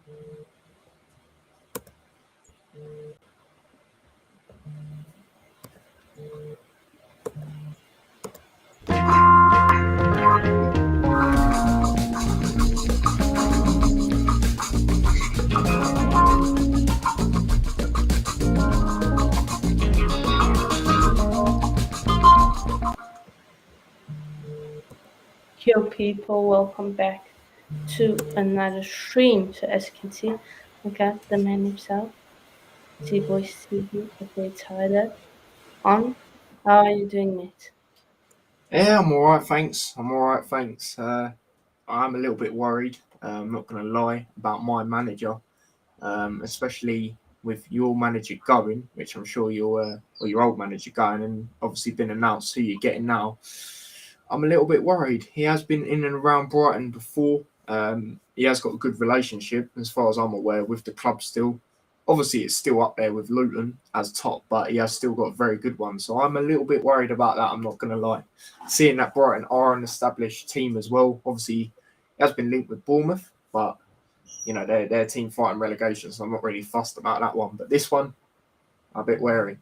Yo people, welcome back to another stream. So as you can see, I got the man himself, T-Boy Stevie, aka Tyler, on. How are you doing, mate? Yeah, I'm all right, thanks. I'm a little bit worried. I'm not going to lie about my manager, especially with your manager going, which I'm sure or your old manager going, and obviously been announced who you're getting now. I'm a little bit worried. He has been in and around Brighton before. He has got a good relationship, as far as I'm aware, with the club still. Obviously, it's still up there with Luton as top, but he has still got a very good one. So I'm a little bit worried about that. I'm not going to lie. Seeing that Brighton are an established team as well. Obviously, he has been linked with Bournemouth, but they're a team fighting relegation, so I'm not really fussed about that one. But this one, I'm a bit wary.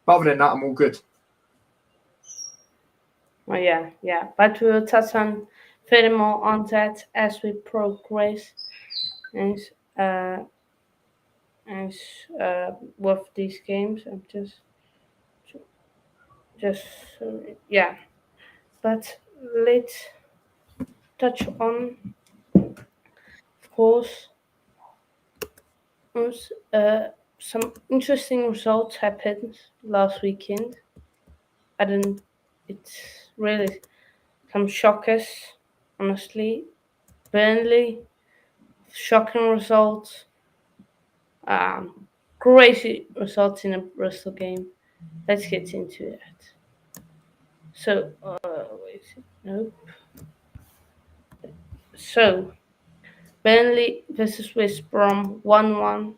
But other than that, I'm all good. Oh yeah. But we'll touch on furthermore on that as we progress and with these games. I'm just yeah. But let's touch on, of course, some interesting results happened last weekend. It's really some shockers, honestly. Burnley, shocking results. Crazy results in a Bristol game. Let's get into that. So, wait, nope. So, Burnley versus West Brom 1-1.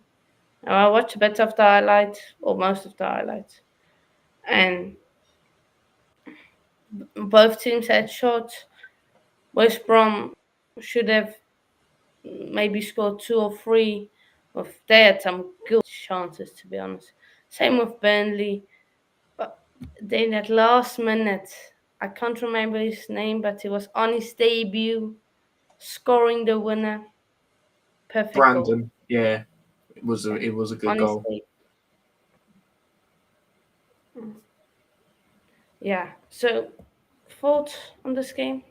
Now, I watched a bit of the highlights, or most of the highlights, and both teams had shots. West Brom should have maybe scored 2 or 3. They had some good chances, to be honest. Same with Burnley. But then at last minute, I can't remember his name, but he was on his debut, scoring the winner. Perfect goal. Brandon, yeah, it was a good On his goal. debut. Yeah. So, thoughts on this game?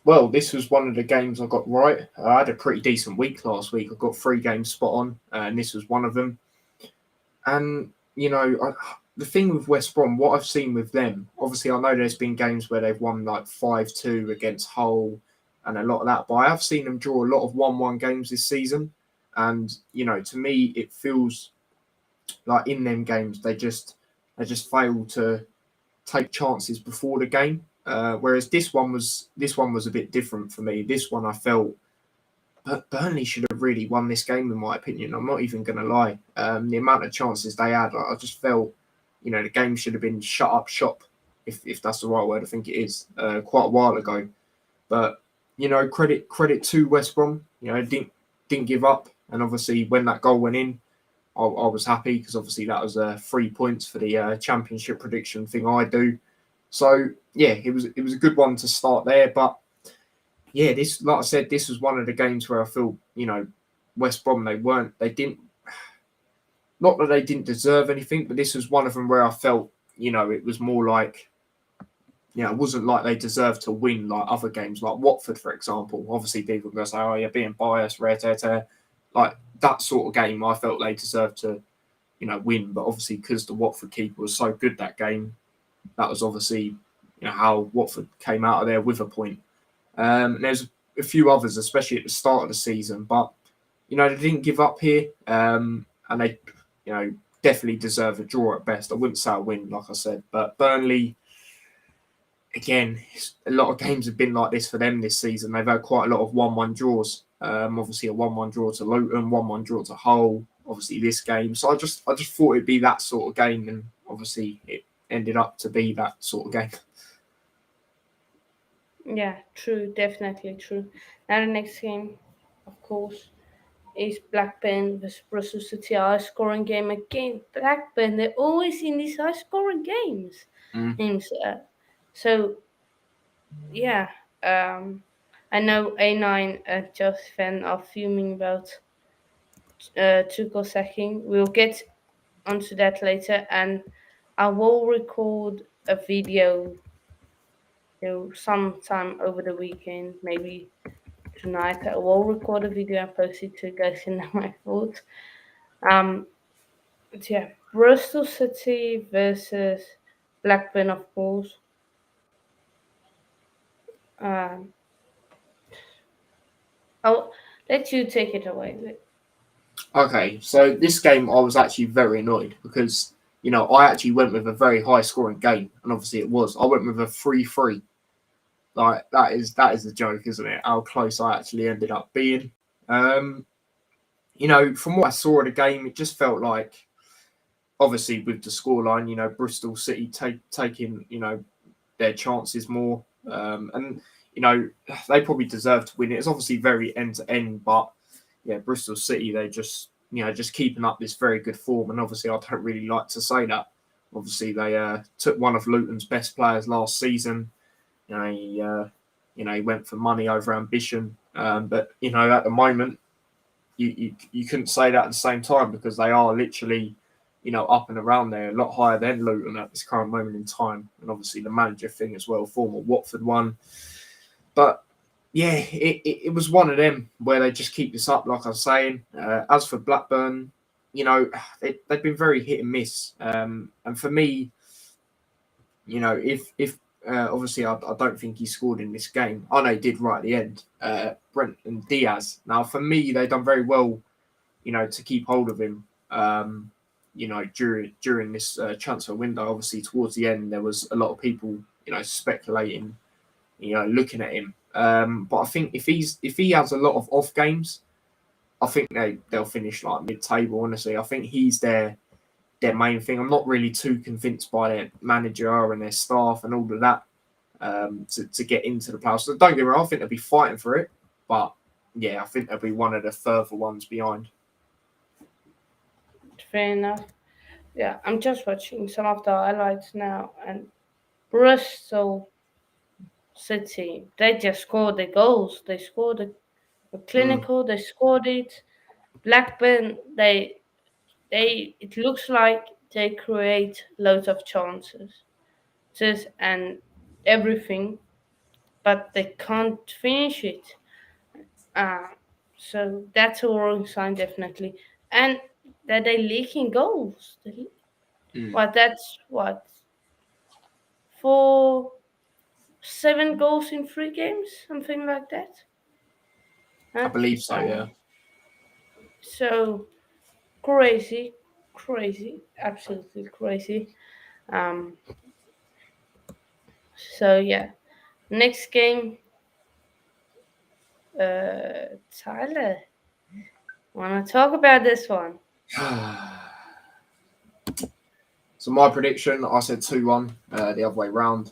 Well, this was one of the games I got right. I had a pretty decent week last week. I got 3 games spot on, and this was one of them. And the thing with West Brom, what I've seen with them, obviously I know there's been games where they've won like 5-2 against Hull and a lot of that, but I have seen them draw a lot of 1-1 games this season. And to me, it feels like in them games they just fail to take chances before the game. Whereas this one was a bit different for me. This one I felt Burnley should have really won this game, in my opinion. I'm not even going to lie. The amount of chances they had, I just felt, the game should have been shut up shop, if that's the right word. I think it is, quite a while ago. But credit to West Brom. Didn't give up, and obviously when that goal went in, I was happy because obviously that was 3 points for the championship prediction thing I do. So yeah, it was a good one to start there. But yeah, this, like I said, this was one of the games where I feel West Brom, they didn't, not that they didn't deserve anything, but this was one of them where I felt it was more like it wasn't like they deserved to win like other games, like Watford, for example. Obviously, people are going to say, "Oh, you're being biased, rare. Like that sort of game, I felt they deserved to win. But obviously, because the Watford keeper was so good that game, that was obviously how Watford came out of there with a point. There's a few others, especially at the start of the season, but they didn't give up here, and they definitely deserve a draw at best. I wouldn't say a win, like I said, but Burnley, again, a lot of games have been like this for them this season. They've had quite a lot of 1-1 draws. Obviously, a 1-1 draw to Luton, 1-1 draw to Hull. Obviously, this game. So I just thought it'd be that sort of game, and obviously it ended up to be that sort of game. Yeah, true, definitely true. Now the next game, of course, is Blackburn versus Bristol City, a high scoring game again. Blackburn, they're always in these high scoring games. Mm. So yeah, I know A9 and Chelsea fan are fuming about Tuchel sacking. We'll get onto that later, and I will record a video, sometime over the weekend, maybe tonight. I will record a video and post it to you guys and know my thoughts. But yeah, Bristol City versus Blackburn, of course. Um, I'll let you take it away. Okay, so this game I was actually very annoyed because I actually went with a very high scoring game, and obviously it was. I went with a 3-3. Like that is a joke, isn't it? How close I actually ended up being. Um, from what I saw of the game, it just felt like, obviously with the scoreline, Bristol City taking their chances more, and they probably deserve to win it. It's obviously very end to end, but yeah, Bristol City, they just keeping up this very good form, and obviously I don't really like to say that. Obviously they took one of Luton's best players last season. He went for money over ambition, but at the moment you couldn't say that at the same time because they are literally up and around there, a lot higher than Luton at this current moment in time, and obviously the manager thing as well, former Watford one. But yeah, it was one of them where they just keep this up, like I was saying. As for Blackburn, they've been very hit and miss. And for me, if obviously I don't think he scored in this game. I know he did right at the end. Brent and Diaz. Now for me, they've done very well, to keep hold of him. During this transfer window. Obviously, towards the end, there was a lot of people, speculating, looking at him. But I think if he has a lot of off games, I think they'll finish like mid-table. Honestly, I think he's their main thing. I'm not really too convinced by their manager and their staff and all of that to get into the playoffs. So don't get me wrong, I think they'll be fighting for it, but yeah, I think they'll be one of the further ones behind. Fair enough. Yeah, I'm just watching some of the highlights now, and Bristol City, they just scored the goals. They scored a clinical. They scored it. Blackburn, it looks like they create loads of chances, and everything, but they can't finish it. Uh, so that's a worrying sign, definitely. And that they leaking goals. Mm. What that's what 7 goals in 3 games, something like that. I Huh? believe so, yeah. So crazy, crazy, absolutely crazy. Um, so yeah, next game, Tyler, wanna talk about this one? So my prediction, I said 2-1, the other way round.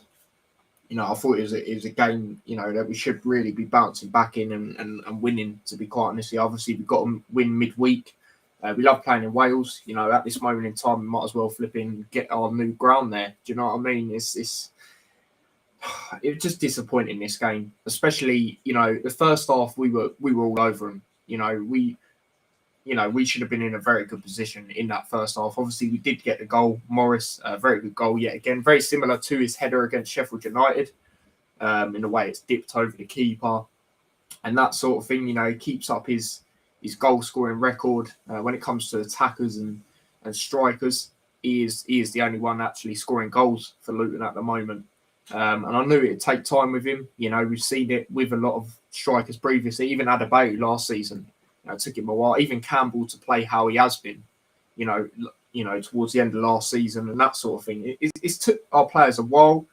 I thought it was a game, that we should really be bouncing back in and winning, to be quite honest. Obviously, we've got to win midweek. We love playing in Wales. At this moment in time, we might as well flip in, get our new ground there. Do you know what I mean? It was just disappointing, this game, especially the first half we were all over them. We should have been in a very good position in that first half. Obviously, we did get the goal. Morris, a very good goal yet again, very similar to his header against Sheffield United. In the way it's dipped over the keeper and that sort of thing. He keeps up his goal scoring record when it comes to attackers and strikers. He is the only one actually scoring goals for Luton at the moment. And I knew it'd take time with him. We've seen it with a lot of strikers previously, even Adebayo last season. It took him a while. Even Campbell to play how he has been, towards the end of last season and that sort of thing. It's took our players a while,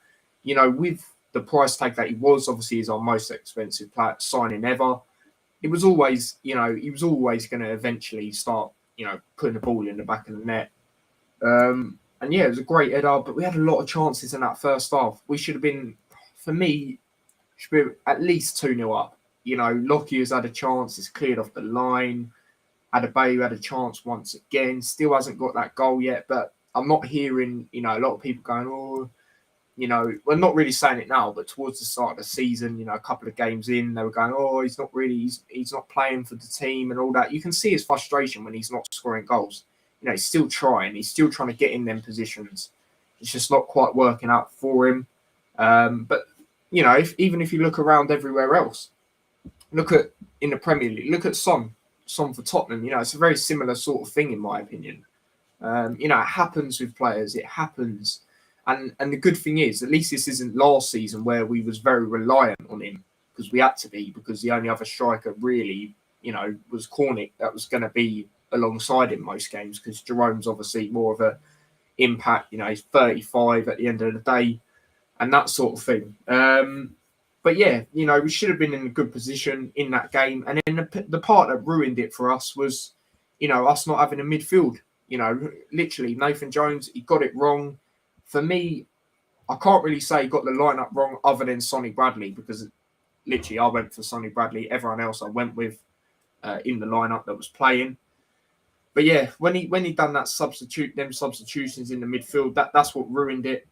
with the price tag that he was. Obviously, he's our most expensive player signing ever. It was always, he was always going to eventually start, putting the ball in the back of the net. And yeah, it was a great header, but we had a lot of chances in that first half. We should have been, for me, should be at least 2-0 up. Lockyer's had a chance, it's cleared off the line. Adebayo had a chance once again, still hasn't got that goal yet. But I'm not hearing, a lot of people going, oh, we're not really saying it now, but towards the start of the season, a couple of games in, they were going, oh, he's not really, he's not playing for the team and all that. You can see his frustration when he's not scoring goals. He's still trying. He's still trying to get in them positions. It's just not quite working out for him. But, even if you look around everywhere else, look at in the Premier League, look at Son for Tottenham. It's a very similar sort of thing, in my opinion. It happens with players. It happens. And the good thing is, at least this isn't last season where we was very reliant on him because we had to be, because the only other striker really, was Cornick that was going to be alongside him most games, because Jerome's obviously more of a impact. He's 35 at the end of the day and that sort of thing. But yeah, we should have been in a good position in that game. And then the part that ruined it for us was, us not having a midfield. Literally, Nathan Jones, he got it wrong. For me, I can't really say he got the lineup wrong other than Sonny Bradley, because literally I went for Sonny Bradley. Everyone else I went with in the lineup that was playing. But yeah, when he done that substitutions in the midfield, that's what ruined it.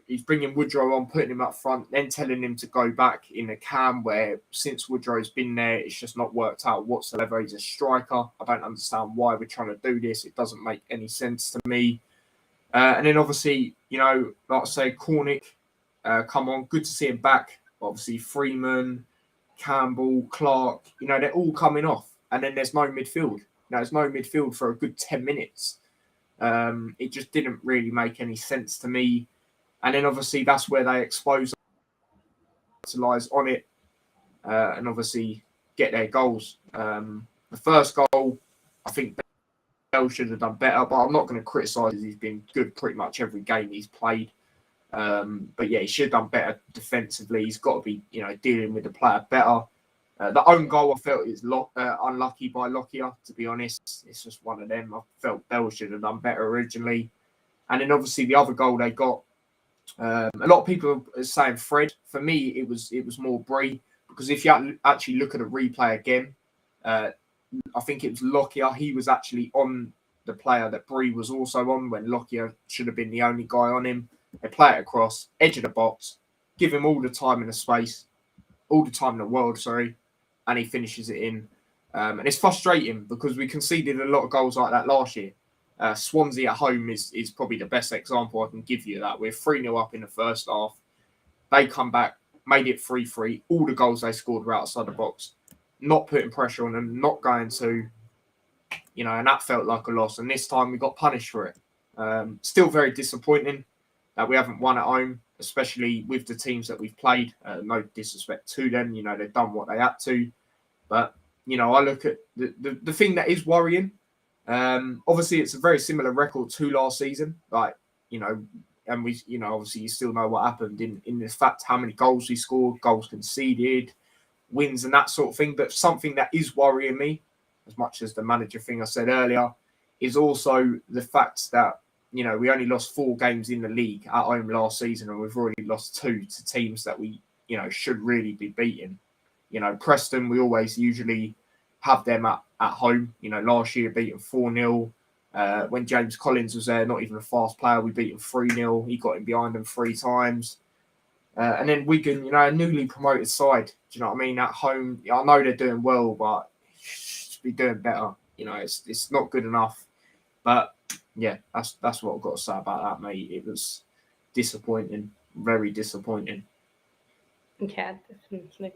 He's bringing Woodrow on, putting him up front, then telling him to go back in a cam where, since Woodrow's been there, it's just not worked out whatsoever. He's a striker. I don't understand why we're trying to do this. It doesn't make any sense to me. And then obviously, like I say, Cornick, come on. Good to see him back. Obviously, Freeman, Campbell, Clark, they're all coming off. And then there's no midfield. There's no midfield for a good 10 minutes. It just didn't really make any sense to me. And then obviously that's where they capitalize on it and obviously get their goals. The first goal, I think Bell should have done better, but I'm not going to criticise. He's been good pretty much every game he's played. But yeah, he should have done better defensively. He's got to be, dealing with the player better. The own goal, I felt, is unlucky by Lockyer, to be honest. It's just one of them. I felt Bell should have done better originally. And then obviously the other goal they got, a lot of people are saying Fred. For me, it was more Bree, because if you actually look at a replay again, I think it was Lockyer. He was actually on the player that Bree was also on, when Lockyer should have been the only guy on him. They play it across, edge of the box, give him all the time in the space, all the time in the world, and he finishes it in. And it's frustrating because we conceded a lot of goals like that last year. Swansea at home is probably the best example I can give you of that. We're 3-0 up in the first half. They come back, made it 3-3. All the goals they scored were outside the box. Not putting pressure on them, not going to, and that felt like a loss. And this time we got punished for it. Still very disappointing that we haven't won at home, especially with the teams that we've played. No disrespect to them, they've done what they had to. But, I look at the thing that is worrying. Obviously, it's a very similar record to last season. And we, obviously you still know what happened in the fact how many goals we scored, goals conceded, wins and that sort of thing. But something that is worrying me, as much as the manager thing I said earlier, is also the fact that, we only lost 4 games in the league at home last season, and we've already lost 2 to teams that we, should really be beating. Preston, we always usually have them at home. Last year beaten 4-0. When James Collins was there, not even a fast player, we beat him 3-0. He got in behind them 3 times. And then Wigan, a newly promoted side. Do you know what I mean? At home, I know they're doing well, but should be doing better. It's not good enough. But yeah, that's what I've got to say about that, mate. It was disappointing, very disappointing. Yeah, definitely.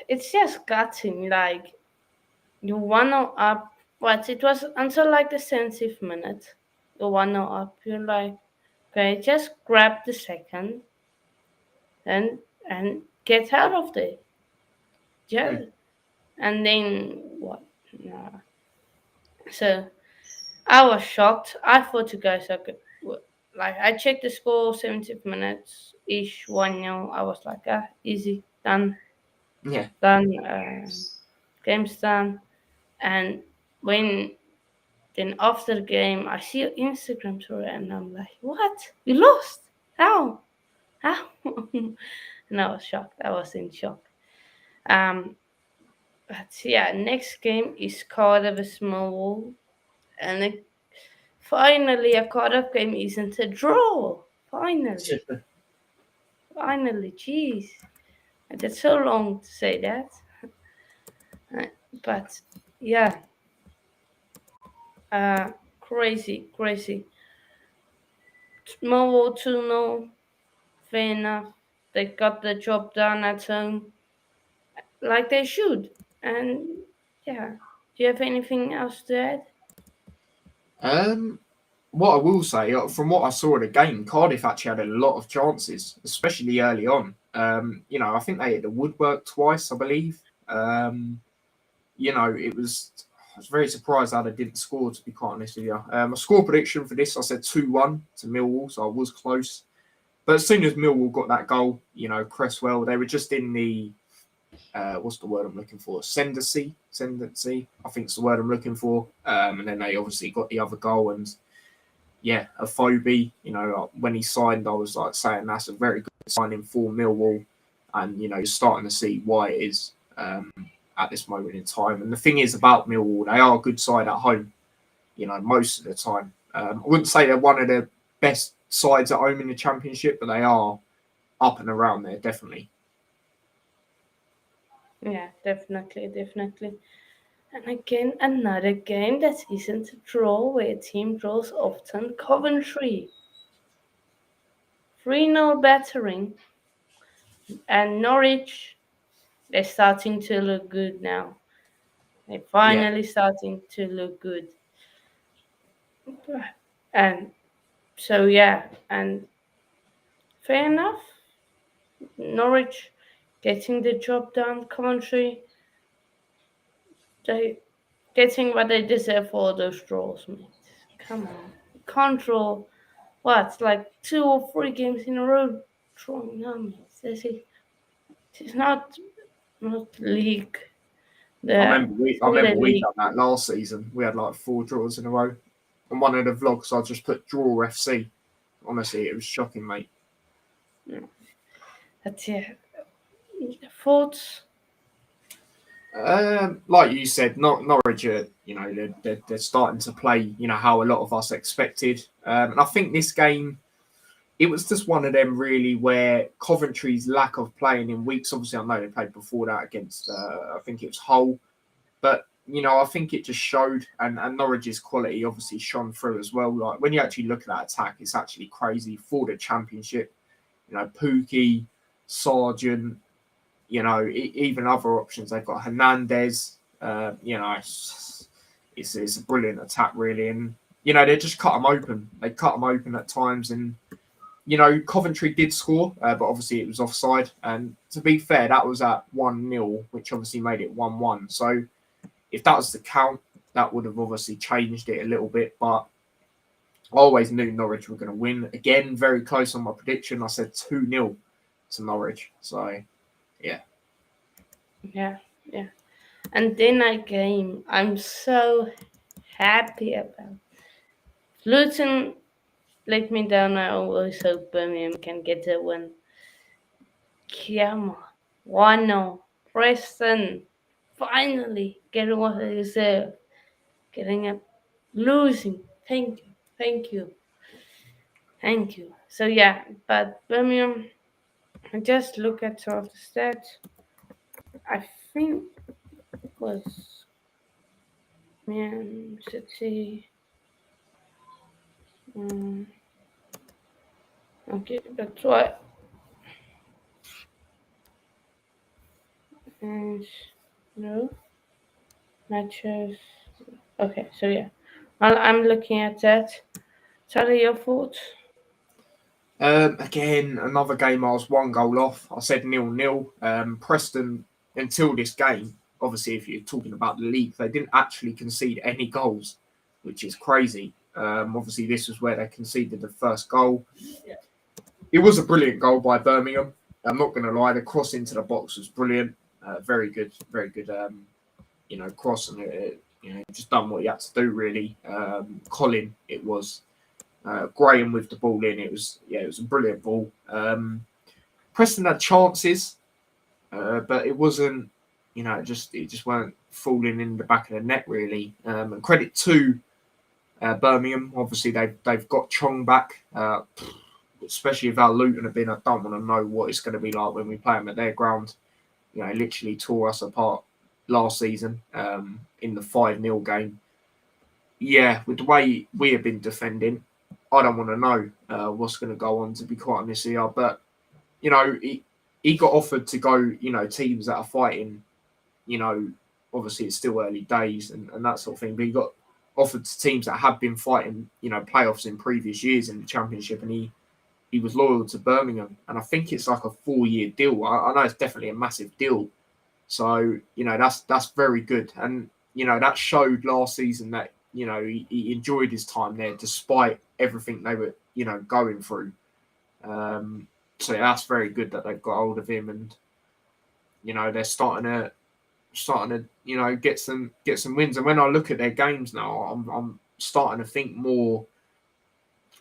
It's just gutting. Like, you 1-0 up. What? It was until like the 70th minute. You 1-0 up. You're like, okay, just grab the second and get out of there. Yeah. And then what? Nah. So I was shocked. I thought you guys are good. Like, I checked the score, 70 minutes ish, 1-0. I was like, easy, done. Yeah. Done. Game's done. And then after the game, I see your Instagram story, and I'm like, what? You lost? How? And I was shocked. I was in shock. Um, but yeah, next game is Cardiff vs Millwall, and finally a Cardiff game isn't a draw. Finally, jeez, I did so long to say that. But yeah, crazy. Millwall 2-0, fair enough. They got the job done at home, like they should. And yeah, do you have anything else to add? What I will say, from what I saw of the game, Cardiff actually had a lot of chances, especially early on. I think they hit the woodwork twice, I believe. I was very surprised that they didn't score, to be quite honest with you. My score prediction for this, I said 2-1 to Millwall, so I was close. But as soon as Millwall got that goal, Cresswell, they were just in the, what's the word I'm looking for? Ascendancy, I think it's the word I'm looking for. And then they obviously got the other goal. And yeah, Afobe, when he signed, I was like saying that's a very good signing for Millwall. And, you're starting to see why it is at this moment in time. And the thing is about Millwall, they are a good side at home, most of the time. I wouldn't say they're one of the best sides at home in the Championship, but they are up and around there, definitely. Yeah, definitely. And again, another game that isn't a draw, where a team draws often. Coventry 3-0 battering, and Norwich, they're starting to look good now. They're Yeah. finally starting to look good. And so yeah, and fair enough. Norwich getting the job done. Coventry, they getting what they deserve for those draws, mate. Come on, control. What, like 2 or 3 games in a row drawing? No, mate. This is not league. I The remember we I Premier remember we League. done that last season. We had like 4 draws in a row. On one of the vlogs, I just put draw FC. Honestly, it was shocking, mate. That's it. Thoughts? Like you said, Norwich are, they're starting to play, how a lot of us expected. And I think this game, it was just one of them really where Coventry's lack of playing in weeks. Obviously, I know they played before that against, I think it was Hull. But, I think it just showed, and Norwich's quality obviously shone through as well. Like, when you actually look at that attack, it's actually crazy for the Championship. Pookie, Sargent, even other options. They've got Hernandez. It's a brilliant attack, really. And, they just cut them open. They cut them open at times. And, Coventry did score, but obviously it was offside. And to be fair, that was at 1-0, which obviously made it 1-1. So if that was the count, that would have obviously changed it a little bit. But I always knew Norwich were going to win. Again, very close on my prediction. I said 2-0 to Norwich. So, yeah. Yeah. And then a game I'm so happy about. Luton let me down. I always hope Birmingham can get a win. Come on. 1-0. Preston finally getting what they deserve. Getting a losing. Thank you. So yeah, but Birmingham, I just look at some of the stats. I think it was Man City. Okay, that's what. No matches. Okay, so yeah, while I'm looking at that, tell me your thoughts. Again, another game I was 1 goal off. I said 0-0. Preston, until this game, obviously, if you're talking about the league, they didn't actually concede any goals, which is crazy. Obviously, this was where they conceded the first goal. It was a brilliant goal by Birmingham. I'm not going to lie, the cross into the box was brilliant. Very good. Cross, and just done what he had to do, really. Colin, it was. Graham with the ball in. It was a brilliant ball. Preston had chances, but it wasn't. It just weren't falling in the back of the net really. And credit to Birmingham. Obviously, they've got Chong back. Especially if our Luton have been, I don't want to know what it's going to be like when we play them at their ground. Literally tore us apart last season in the 5-0 game. Yeah, with the way we have been defending, I don't want to know what's going to go on, to be quite honest here. But, he got offered to go, teams that are fighting, obviously it's still early days and that sort of thing. But he got offered to teams that have been fighting, playoffs in previous years in the Championship. And he was loyal to Birmingham. And I think it's like a 4-year deal. I know it's definitely a massive deal. So, that's very good. And, that showed last season that, he enjoyed his time there despite everything they were, going through. So that's very good that they've got hold of him, and they're starting to get some wins. And when I look at their games now, I'm starting to think more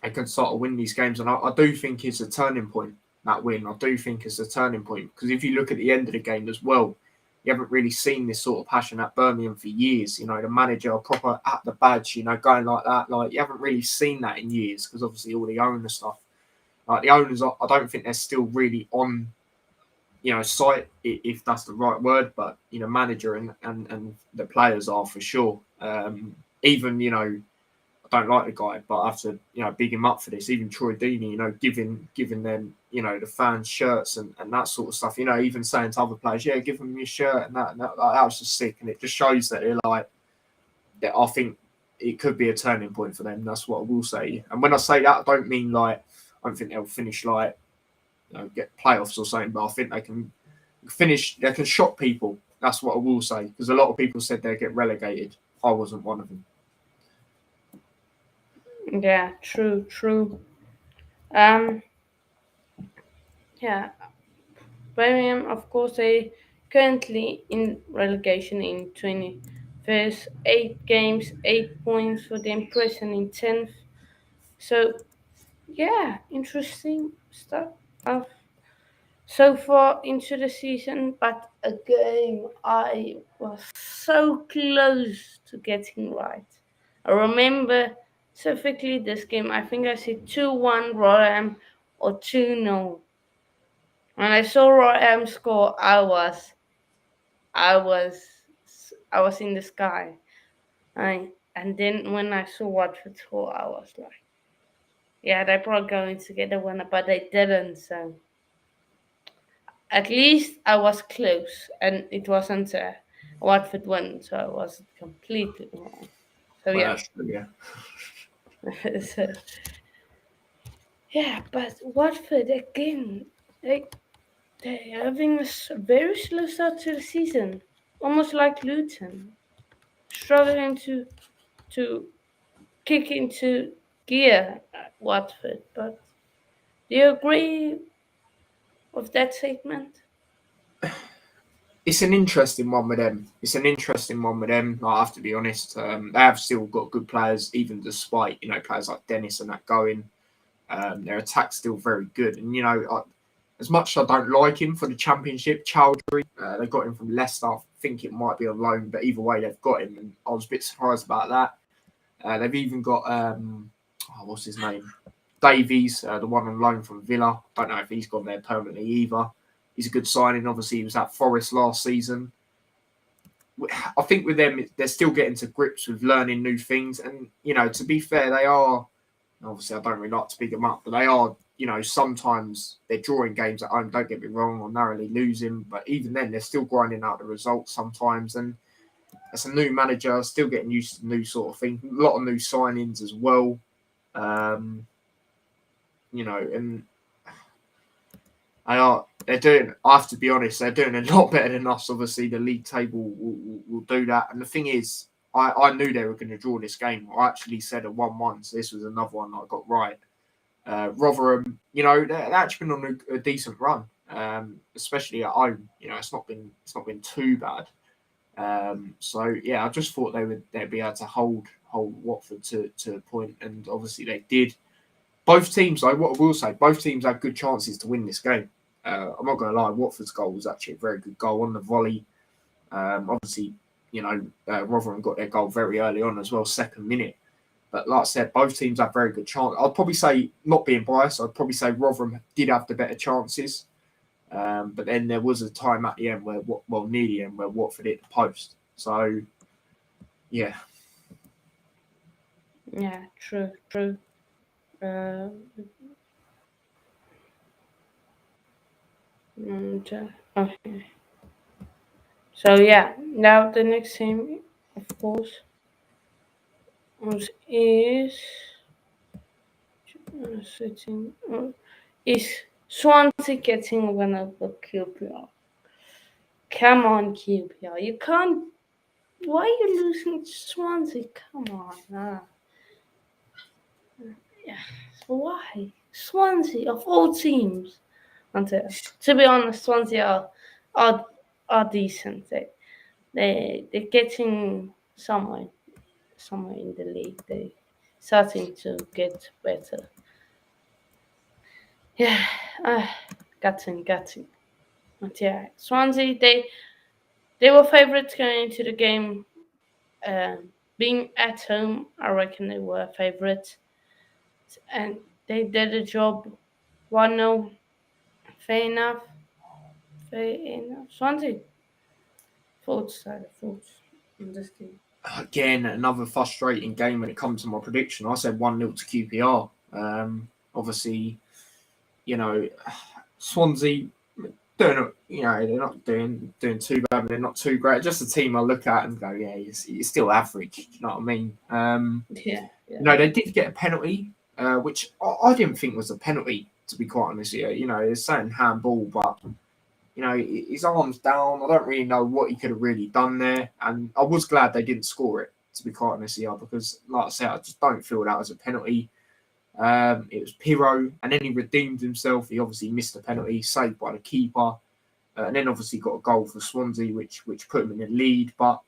they can start to win these games, and I do think it's a turning point, that win. I do think it's a turning point, because if you look at the end of the game as well, you haven't really seen this sort of passion at Birmingham for years. The manager proper at the badge, going like that. Like, you haven't really seen that in years, because obviously all the owner stuff. Like, the owners, I don't think they're still really on, site, if that's the right word. But, manager and the players are for sure. Even, I don't like the guy, but I have to, big him up for this. Even Troy Deeney, giving them, the fans shirts and that sort of stuff. Even saying to other players, yeah, give them your shirt and that. Like, that was just sick. And it just shows that they're like, that I think it could be a turning point for them. That's what I will say. And when I say that, I don't mean like, I don't think they'll finish like, get playoffs or something, but I think they can finish, they can shock people. That's what I will say. Because a lot of people said they'd get relegated. I wasn't one of them. Yeah, true. Yeah, Birmingham, of course, they currently in relegation in 21st, 8 games, 8 points for them, Preston in 10th. So, yeah, interesting stuff so far into the season. But again, I was so close to getting right. I remember specifically this game. I think I said 2-1 Rotherham or 2-0. When I saw Rotherham score, I was I was in the sky. And then when I saw Watford score, I was like, yeah, they're probably going to get a winner, but they didn't. So at least I was close, and it wasn't a Watford win, so I was completely wrong. So Well, yeah, that's true, yeah. so, yeah, but Watford again, they're having a very slow start to the season, almost like Luton, struggling to kick into gear at Watford. But do you agree with that statement? It's an interesting one with them. I have to be honest. They have still got good players, even despite players like Dennis and that going. Their attack's still very good, and as much as I don't like him for the Championship, Chowdhury, they got him from Leicester. I think it might be on loan, but either way, they've got him, and I was a bit surprised about that. They've even got what's his name, Davies, the one on loan from Villa. Don't know if he's gone there permanently either. He's a good signing. Obviously, he was at Forest last season. I think with them, they're still getting to grips with learning new things. And, to be fair, they are, obviously, I don't really like to pick them up, but they are, sometimes they're drawing games at home, don't get me wrong, or narrowly losing. But even then, they're still grinding out the results sometimes. And as a new manager, still getting used to new sort of thing. A lot of new signings as well. And they're doing, I have to be honest, they're doing a lot better than us. Obviously, the league table will do that. And the thing is, I knew they were going to draw this game. I actually said a 1-1, so this was another one that I got right. Rotherham, they're actually been on a decent run, especially at home. It's not been too bad. So yeah, I just thought they'd be able to hold Watford to a point, and obviously they did. Both teams, though, what I will say, both teams had good chances to win this game. I'm not going to lie, Watford's goal was actually a very good goal on the volley. Obviously, Rotherham got their goal very early on as well, second minute. But like I said, both teams had very good chances. I'd probably say, not being biased, I'd probably say Rotherham did have the better chances. But then there was a time at the end near the end, where Watford hit the post. So, yeah. Yeah, true. Okay. So yeah, now the next team, of course, is is Swansea getting one over QPR. Come on, QPR. You can't. Why are you losing to Swansea? Come on. Yeah. Why? Swansea, of all teams. To be honest, Swansea are decent. They're getting somewhere in the league. They starting to get better. Yeah, gutting. But yeah, Swansea they were favourites going into the game. Being at home, I reckon they were favourites, and they did the job. 1-0. Fair enough. Swansea. Thoughts in this game. Again, another frustrating game when it comes to my prediction. I said 1-0 to QPR. Obviously, Swansea, they're not doing too bad, but they're not too great. Just a team I look at and go, yeah, it's still average. You know what I mean? Yeah. They did get a penalty, which I didn't think was a penalty, to be quite honest with you. It's saying handball, but his arm's down. I don't really know what he could have really done there, and I was glad they didn't score it, to be quite honest with you, because, like I said, I just don't feel that was a penalty. It was Pirro, and then he redeemed himself. He obviously missed a penalty, saved by the keeper, and then obviously got a goal for Swansea, which put him in the lead. But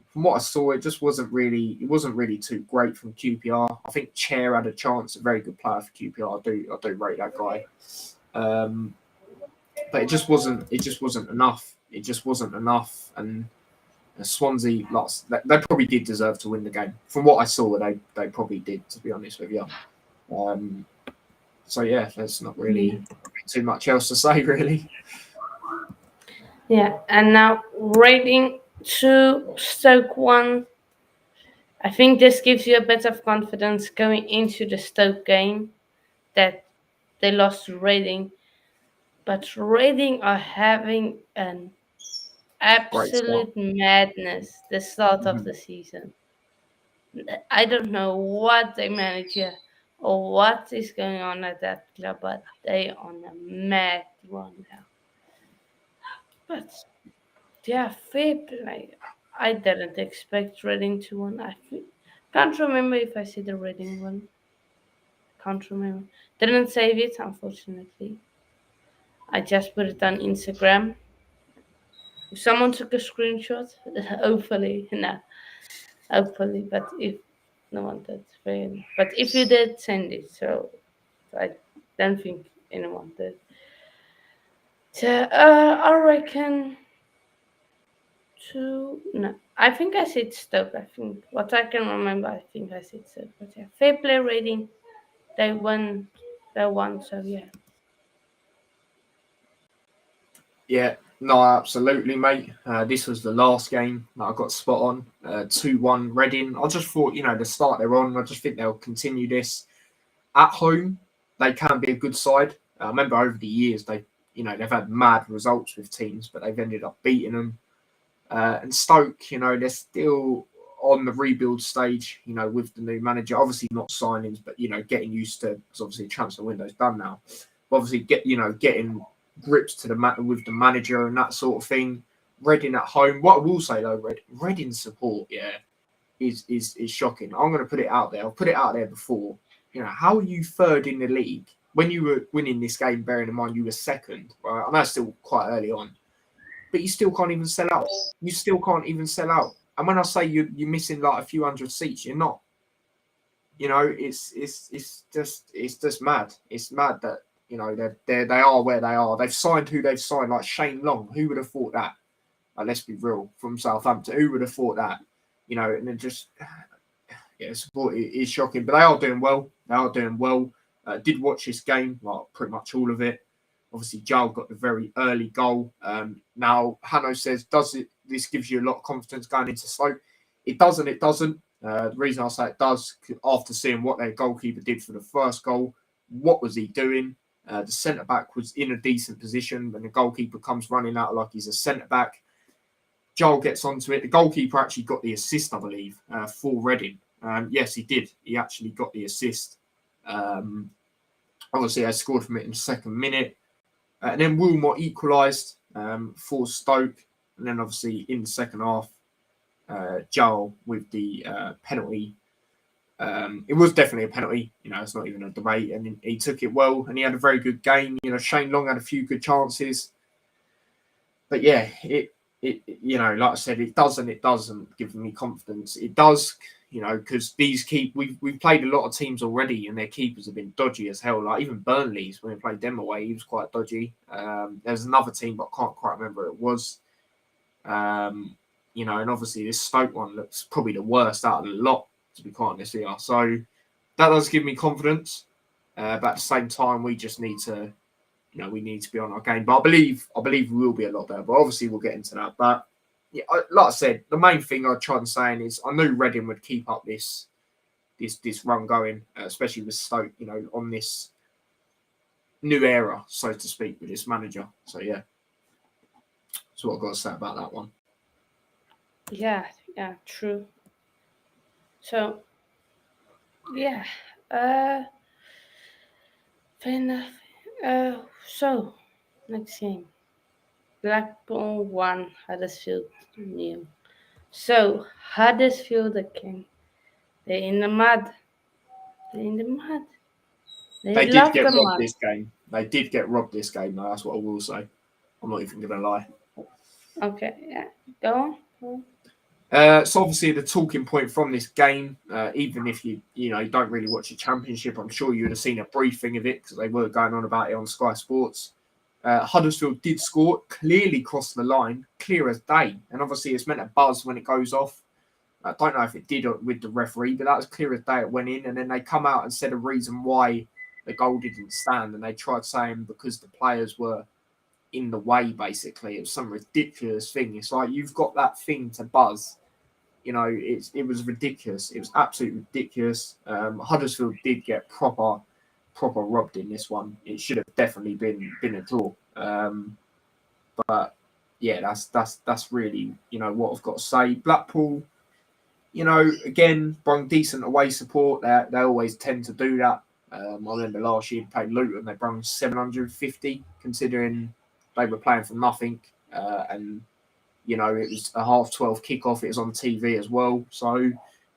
from what I saw, it wasn't really too great from QPR. I think Chair had a chance, a very good player for QPR. I do rate that guy. But it just wasn't enough. It just wasn't enough, and Swansea lost. They probably did deserve to win the game. From what I saw, they probably did, to be honest with you. So yeah, there's not really too much else to say, really. Yeah, and now rating 2, Stoke 1. I think this gives you a bit of confidence going into the Stoke game that they lost to Reading. But Reading are having an absolute madness the start of the season. I don't know what they manage here or what is going on at that club, but they are on a mad run now. But yeah, fair play. I didn't expect Reading to win. Can't remember if I see the Reading one. Can't remember. Didn't save it, unfortunately. I just put it on Instagram. If someone took a screenshot, hopefully, no, hopefully. But if no one did, fair enough. But if you did, send it. So I don't think anyone did. So I reckon two. No, I think I said Stoke. I think what I can remember, I think I said Stoke. But yeah, fair play rating. They won. They won. So yeah. Yeah, no, absolutely, mate. This was the last game that I got spot on. 2-1 Reading. I just thought, the start they're on, I just think they'll continue this. At home, they can be a good side. I remember over the years, they've had mad results with teams, but they've ended up beating them. And Stoke, they're still on the rebuild stage, with the new manager. Obviously not signings, but, getting used to, because obviously transfer window's done now. But obviously, getting grips to the matter with the manager and that sort of thing. Reading at home. What I will say though, Reading support, is shocking. I'm going to put it out there. I've put it out there before. How are you third in the league when you were winning this game? Bearing in mind you were second. Right? I know it's still quite early on, but you still can't even sell out. You still can't even sell out. And when I say you're missing like a few hundred seats, you're not. It's just mad. It's mad that You know, they are where they are. They've signed who they've signed, like Shane Long. Who would have thought that? Let's be real, from Southampton. Who would have thought that? You know, and then just support is shocking. But they are doing well. They are doing well. Did watch this game, like pretty much all of it. Obviously, Joel got the very early goal. Now, Hanno says, this gives you a lot of confidence going into Stoke? It doesn't. It doesn't. The reason I say it does, after seeing what their goalkeeper did for the first goal, what was he doing? The centre-back was in a decent position when the goalkeeper comes running out like he's a centre-back. Joel gets onto it. The goalkeeper actually got the assist, I believe, for Reading. Yes, he did. He actually got the assist. Obviously, I scored from it in the second minute. And then Wilmot equalised for Stoke. And then, obviously, in the second half, Joel with the penalty. It was definitely a penalty. You know, it's not even a debate. And he took it well. And he had a very good game. You know, Shane Long had a few good chances. But, yeah, it you know, like I said, it doesn't give me confidence. It does, you know, because we've played a lot of teams already, and their keepers have been dodgy as hell. Like even Burnley's, when we played them away, he was quite dodgy. There's another team, but I can't quite remember who it was. You know, and obviously this Stoke one looks probably the worst out of the lot, to be quite honest here. So that does give me confidence, but at the same time, we just need to. You know, we need to be on our game. But I believe we will be a lot better. But obviously, we'll get into that. But yeah, like I said, the main thing I tried saying is I knew Reading would keep up this run going, especially with Stoke. You know, on this new era, so to speak, with this manager. So yeah, that's what I've got to say about that one. Yeah, true. So yeah, fair enough. So next game, Blackpool 1, Huddersfield 0. So Huddersfield again. They're in the mud. They're in the mud. They They did love get the robbed mud. this game. They did get robbed this game, though. That's what I will say. I'm not even going to lie. Okay, yeah. Go on. So obviously the talking point from this game, even if you don't really watch the Championship, I'm sure you would have seen a briefing of it because they were going on about it on Sky Sports. Huddersfield did score, clearly crossed the line, clear as day, and obviously it's meant to buzz when it goes off. I don't know if it did with the referee, but that was clear as day. It went in, and then they come out and said a reason why the goal didn't stand, and they tried saying because the players were in the way. Basically, it was some ridiculous thing. It's like you've got that thing to buzz. You know, it was ridiculous. It was absolutely ridiculous. Huddersfield did get proper robbed in this one. It should have definitely been a draw. But yeah, that's really what I've got to say. Blackpool, again, brought decent away support. They always tend to do that. I remember last year they played Luton. They brought 750, considering they were playing for nothing, and it was a 12:30 kickoff. It was on TV as well. So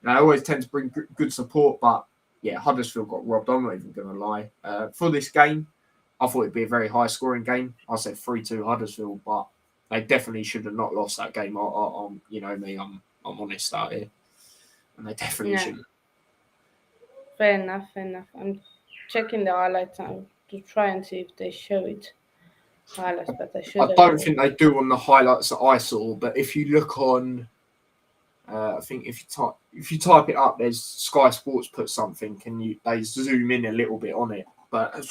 I always tend to bring good support. But yeah, Huddersfield got robbed. I'm not even going to lie. For this game, I thought it'd be a very high scoring game. I said 3-2 Huddersfield, but they definitely should have not lost that game. I'm I'm honest out here, and they definitely shouldn't. Fair enough. I'm checking the highlights now to try and see if they show it. Highlights, but they should. I don't think they do on the highlights that I saw, but if you look on, I think if you type it up, there's Sky Sports put something, and they zoom in a little bit on it, but it's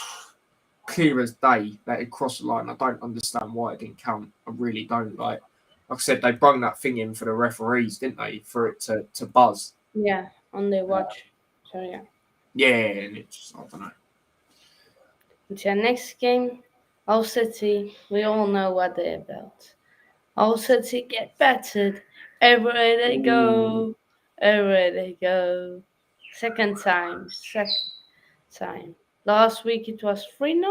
clear as day that it crossed the line. I don't understand why it didn't count. I really don't. Like I said, they brung that thing in for the referees, didn't they, for it to buzz? Yeah, on their watch. So yeah. Yeah, and it's I don't know. Yeah, next game, Hull City. We all know what they're about. Hull City get battered everywhere they go. Everywhere they go. Second time. Last week it was 3-0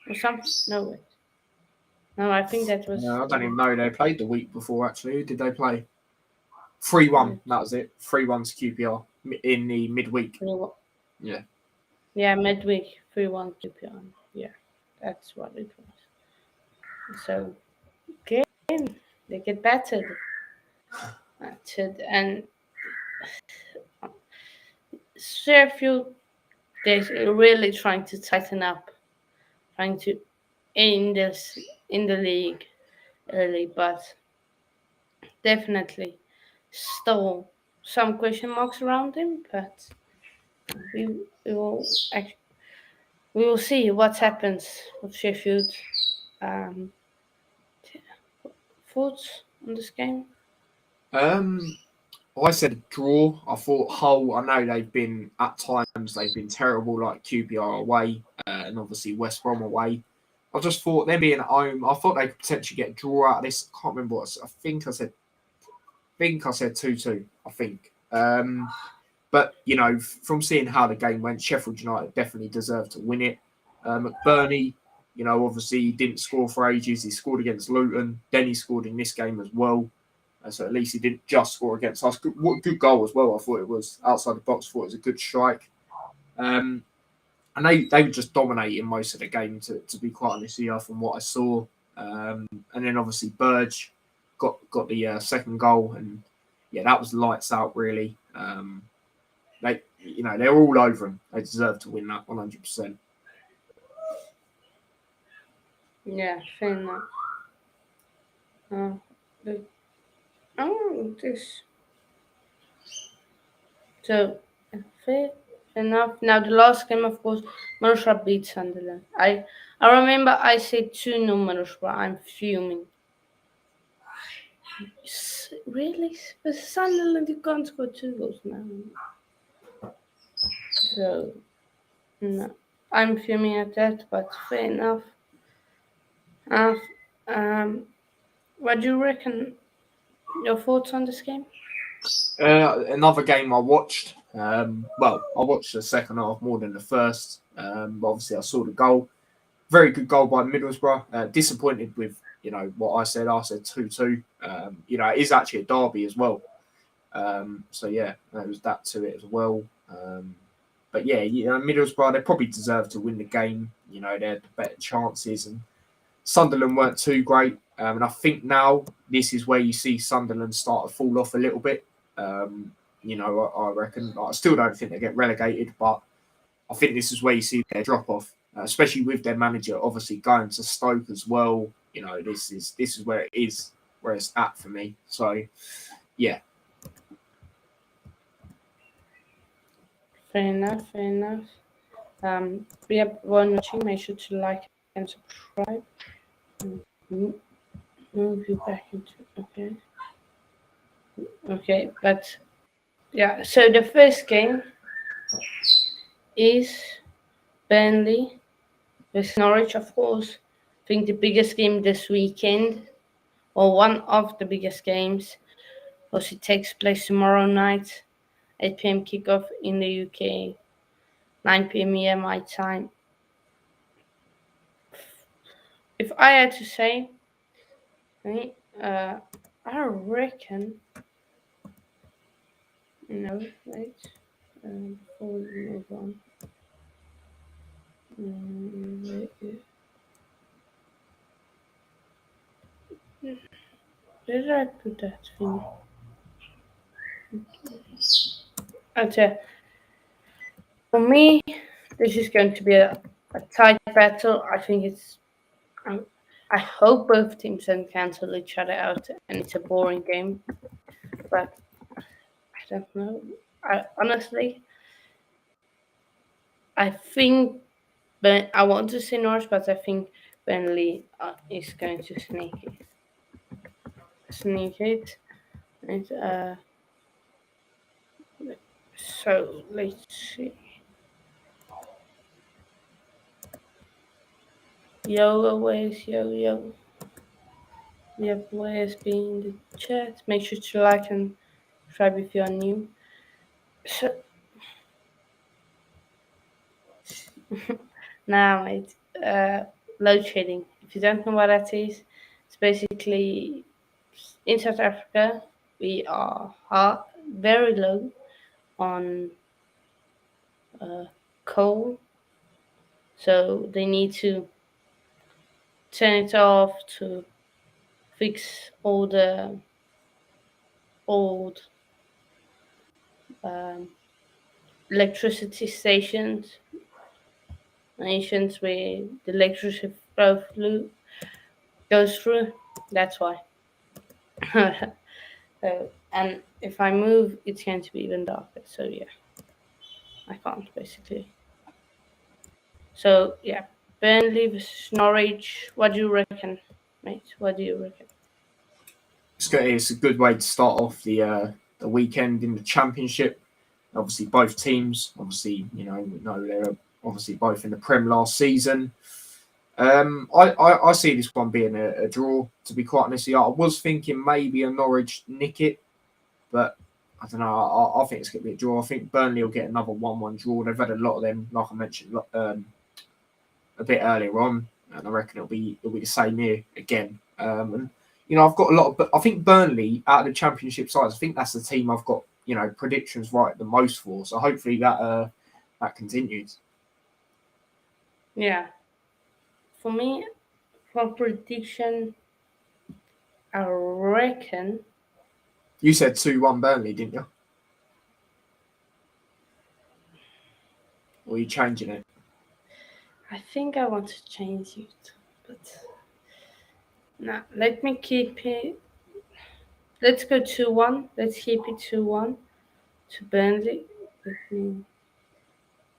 or something. No, wait. No, I think that was. I don't even know. They played the week before, actually. Who did they play? 3-1. That was it. 3-1 to QPR in the midweek. 3-1. Yeah. Yeah, midweek 3-1 QPR. Yeah, that's what it was. So, again, they get battered. And Sheffield they're really trying to tighten up, trying to in this in the league early, but definitely still some question marks around him. But we, we will we will see what happens with Sheffield. Um, Thoughts on this game? Um, I said draw. I thought Hull. I know they've been at times they've been terrible, like QPR away, and obviously West Brom away. I just thought them being at home. I thought they could potentially get a draw out of this. I can't remember what I think I said. I said 2-2. I think. But you know, from seeing how the game went, Sheffield United definitely deserved to win it. McBurney, you know, obviously he didn't score for ages. He scored against Luton. Then he scored in this game as well. So at least he didn't just score against us. What a good goal as well. I thought it was outside the box. I thought it was a good strike. And they were just dominating most of the game, to be quite honest with you, from what I saw. And then obviously Burge got the second goal, and yeah, that was lights out really. They're all over him. They deserve to win that 100%. Yeah, fair enough. Uh, the, oh, this so fair enough. Now the last game, of course, Middlesbrough beat Sunderland. I remember I said 2-0 Middlesbrough. I'm fuming. Really? With Sunderland, you can't score 2 goals now. So, no. I'm fuming at that, but fair enough. Uh, um, what do you reckon? Your thoughts on this game? Another game I watched. I watched the second half more than the first. But obviously, I saw the goal. Very good goal by Middlesbrough. Disappointed with what I said. I said 2-2. It is actually a derby as well. So yeah, there was that to it as well. But yeah, Middlesbrough, they probably deserve to win the game. You know, they had better chances, and Sunderland weren't too great. And I think this is where you see Sunderland start to fall off a little bit. I reckon. I still don't think they get relegated, but I think this is where you see their drop off, especially with their manager obviously going to Stoke as well. You know, this is where it is, where it's at for me. So yeah. Fair enough, fair enough. We have one watching. Make sure to like and subscribe. Move you back into okay, but yeah. So the first game is Burnley with Norwich, of course. I think the biggest game this weekend, or one of the biggest games, because it takes place tomorrow night, 8 p.m. kickoff in the UK, 9 p.m. EMI time. If I had to say, I reckon. No, wait. Before we move on. Where did I put that thing? Okay. For me, this is going to be a tight battle. I think I hope both teams don't cancel each other out and it's a boring game. But I don't know. Honestly, I think I want to say Norwich, but I think Burnley is going to sneak it. And, so let's see. Yo, always, yo. We have always been in the chat. Make sure to like and subscribe if you are new. So, now, mate, load shedding. If you don't know what that is, it's basically in South Africa, we are very low on coal, so they need to turn it off to fix all the old electricity nations where the electricity goes through. That's why. And if I move, it's going to be even darker. So yeah, I can't basically. So yeah, Burnley versus Norwich. What do you reckon, mate? What do you reckon? It's a good way to start off the weekend in the Championship. Obviously, both teams. Obviously, we know they're obviously both in the Prem last season. I see this one being a draw. To be quite honest, I was thinking maybe a Norwich nick it, but I don't know. I think it's going to be a draw. I think Burnley will get another 1-1 draw. They've had a lot of them, like I mentioned a bit earlier on, and I reckon it'll be the same here again. And I've got a lot of. I think Burnley out of the Championship sides, I think that's the team I've got predictions right the most for. So hopefully that continues. Yeah, for me, for prediction, I reckon. You said 2-1 Burnley, didn't you? Or are you changing it? I think I want to change it, but no. Let me keep it. Let's go 2-1. Let's keep it 2-1 to Burnley. Let me.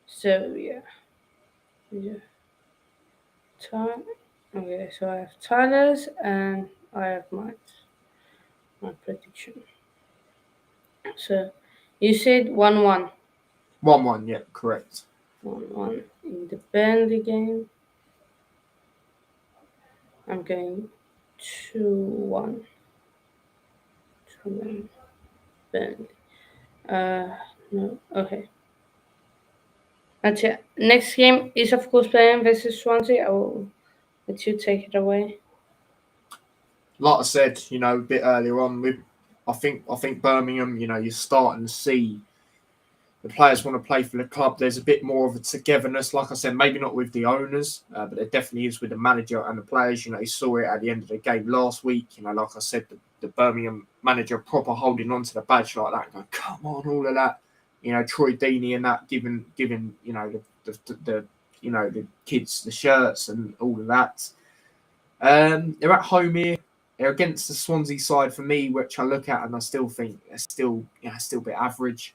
So yeah, yeah. Okay, so I have Tyler's and I have mine. My prediction. So you said 1-1. 1-1, yeah, correct. 1-1 in the Burnley game. I'm going 2-1. 2-1 Burnley. No, okay. That's it. Next game is of course Burnley versus Swansea. I will let you take it away. Like I said, a bit earlier on, I think Birmingham, you're starting to see the players want to play for the club. There's a bit more of a togetherness. Like I said, maybe not with the owners, but there definitely is with the manager and the players. You saw it at the end of the game last week. Like I said, the Birmingham manager proper holding on to the badge like that, going, come on, all of that. Troy Deeney and that giving the kids the shirts and all of that. They're at home here. They're against the Swansea side for me, which I look at and I still think they're still a bit average.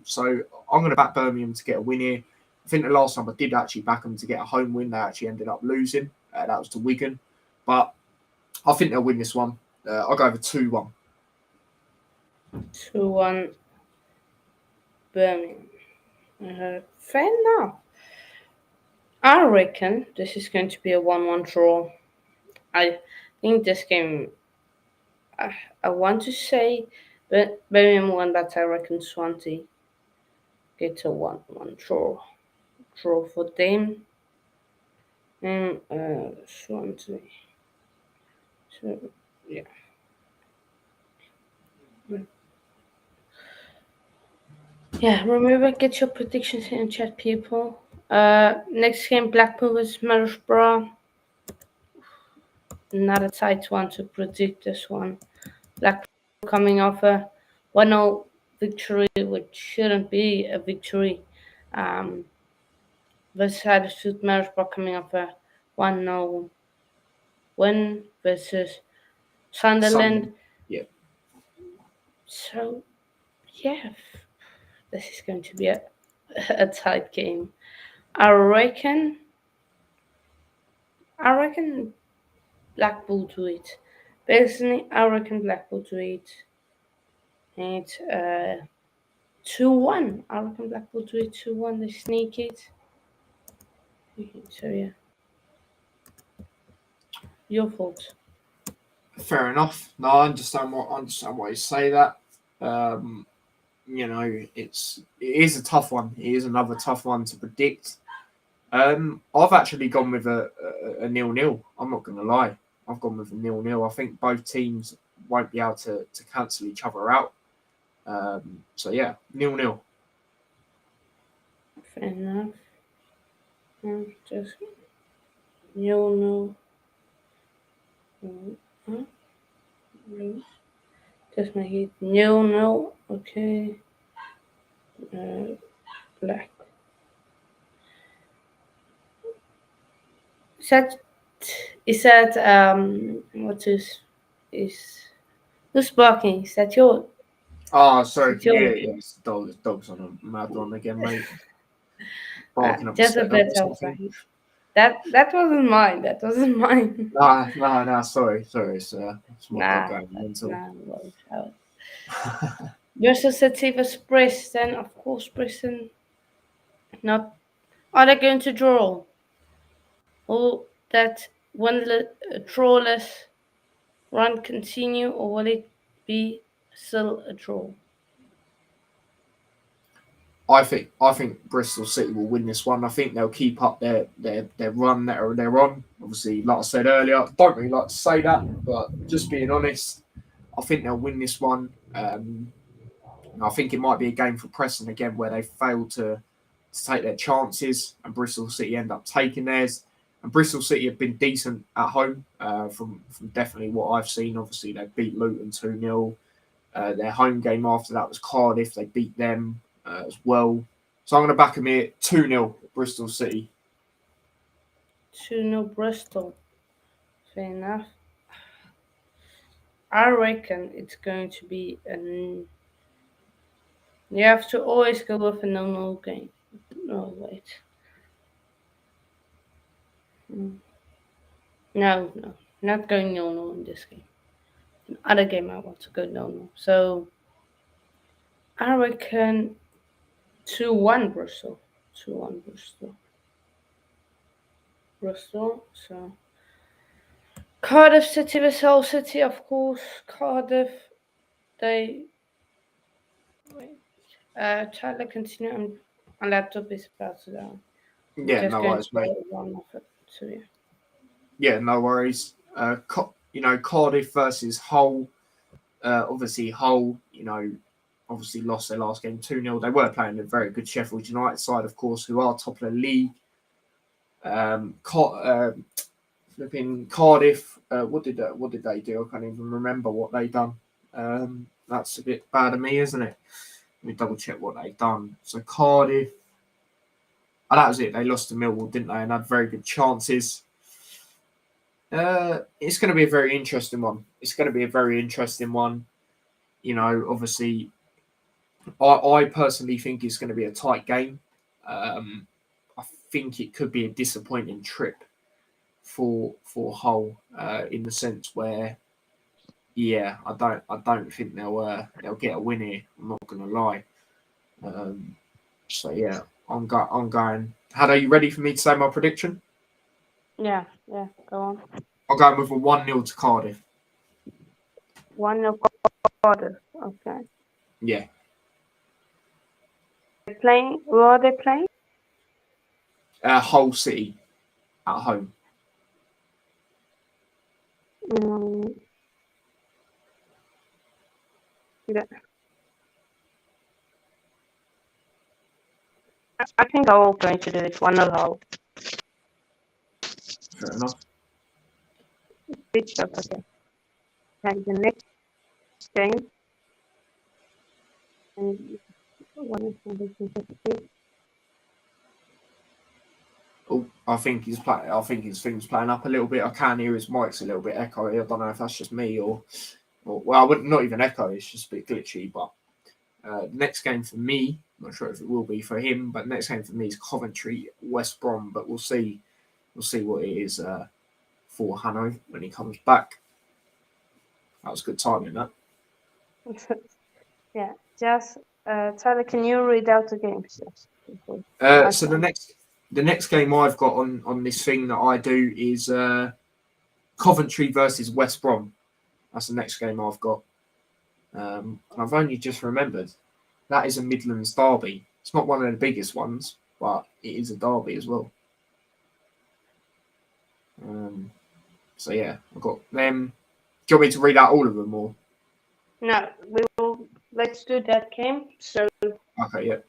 So I'm going to back Birmingham to get a win here. I think the last time I did actually back them to get a home win, they actually ended up losing. That was to Wigan. But I think they'll win this one. I'll go over 2-1. 2-1 Birmingham. Fair enough. I reckon this is going to be a 1-1 draw. I think this game, I want to say Birmingham won, but I reckon Swansea gets a 1-1 draw. Draw for them. And Swansea. So, yeah. Yeah, remember, get your predictions in chat, people. Next game, Blackpool vs Middlesbrough. Not a tight one to predict this one. Blackpool coming off a 1-0 victory, which shouldn't be a victory. Versus Huddersfield Middlesbrough coming off a 1-0 win versus Sunderland. Yeah. So, yeah, this is going to be a tight game. I reckon Blackpool to it. Personally, I reckon Blackpool to it. It's 2-1. I reckon Blackpool to it 2-1. They sneak it. So yeah. Your fault. Fair enough. No, I understand why you say that. It is a tough one. It is another tough one to predict. I've actually gone with a 0-0. I'm not going to lie. I've gone with a 0-0. I think both teams won't be able to cancel each other out. So yeah, 0-0. Fair enough. Just 0-0. Huh? Just make it 0-0. Okay. Black. Is that what is who's barking? Is that your Oh, is sorry. it Yeah, your yeah. It's the dog. The dog's on a mad one again, mate. Barking up the just a stairs or bit something. outside. That wasn't mine. That wasn't mine. Nah, nah, nah. Sorry, sorry. It's my dog Nah, going mental. nah, well, Bristol City vs Preston. Of course, Preston. Not. Are they going to draw? Will that drawless run continue, or will it be still a draw? I think Bristol City will win this one. I think they'll keep up their run that they're on. Obviously, like I said earlier, I don't really like to say that, but just being honest, I think they'll win this one. I think it might be a game for Preston again where they fail to take their chances, and Bristol City end up taking theirs. And Bristol City have been decent at home from definitely what I've seen. Obviously, they beat Luton 2-0. Their home game after that was Cardiff. They beat them as well. So I'm going to back them here 2-0 Bristol City. 2-0 Bristol. Fair enough. I reckon it's going to be an. You have to always go with a no game. No, wait. No, not going no in this game. In other game, I want to go no. So I reckon 2-1 Bristol. 2-1 Bristol. Bristol. So Cardiff City vs Hull City, of course. Cardiff. They. Wait. Try to continue. My laptop is about to down. I'm Yeah, just no going to worries, mate. run off it. So yeah. Yeah, no worries. Cardiff versus Hull. Obviously, Hull, obviously lost their last game 2-0. They were playing a very good Sheffield United side, of course, who are top of the league. Flipping Cardiff, what did they do? I can't even remember what they done. That's a bit bad of me, isn't it? Let me double check what they done. So Cardiff, that was it. They lost to Millwall, didn't they? And had very good chances. It's going to be a very interesting one. Obviously, I personally think it's going to be a tight game. I think it could be a disappointing trip for Hull in the sense where, yeah, I don't think they'll get a win here. I'm not going to lie. So yeah, I'm going. Are you ready for me to say my prediction? Yeah, go on. I'm going with a 1-0 to Cardiff. 1-0 Cardiff. Okay. Yeah. Who are they playing? Hull City at home. Yeah. I think I'm going to do it 1-0 Hull. Fair enough. Okay. And the next game. And Oh, I think his thing's playing up a little bit. I can hear his mic's a little bit echoey. I don't know if that's just me or well, I wouldn't not even echo. It's just a bit glitchy. But next game for me, I'm not sure if it will be for him, but next game for me is Coventry West Brom. But we'll see. We'll see what it is for Hanno when he comes back. That was good timing, that. yeah, just Tyler, can you read out the games? So the next game I've got on this thing that I do is Coventry versus West Brom. That's the next game I've got. And I've only just remembered that is a Midlands derby. It's not one of the biggest ones, but it is a derby as well. So yeah, I've got them. Do you want me to read out all of them or? No, let's do that game. So Okay, yeah.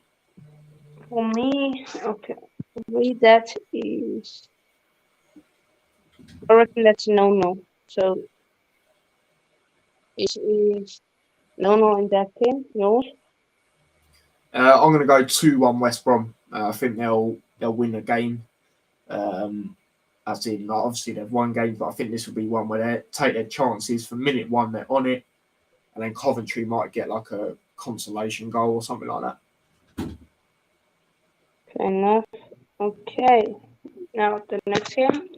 for me, okay, for me that is. I reckon that's no. So it is no in that game. No. I'm going to go 2-1 West Brom. I think they'll win a game. As in, like, obviously they've won games, but I think this will be one where they take their chances. From minute one, they're on it, and then Coventry might get like a consolation goal or something like that. Fair enough. Okay. Now the next game.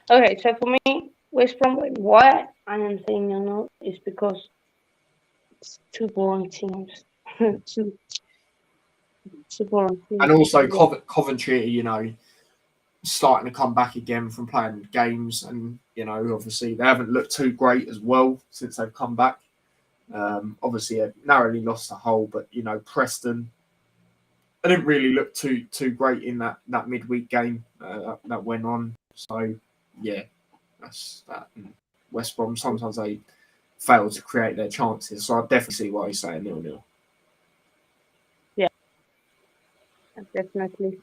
Okay, so for me, West Brom. Why I am saying no is because it's two boring teams. two boring teams. And also Coventry, starting to come back again from playing games, and obviously they haven't looked too great as well since they've come back. Obviously, they narrowly lost the Hull, but Preston, they didn't really look too great in that midweek game that went on. So yeah, that's that. And West Brom, sometimes they fail to create their chances, so I definitely see why he's saying 0-0. Yeah, definitely.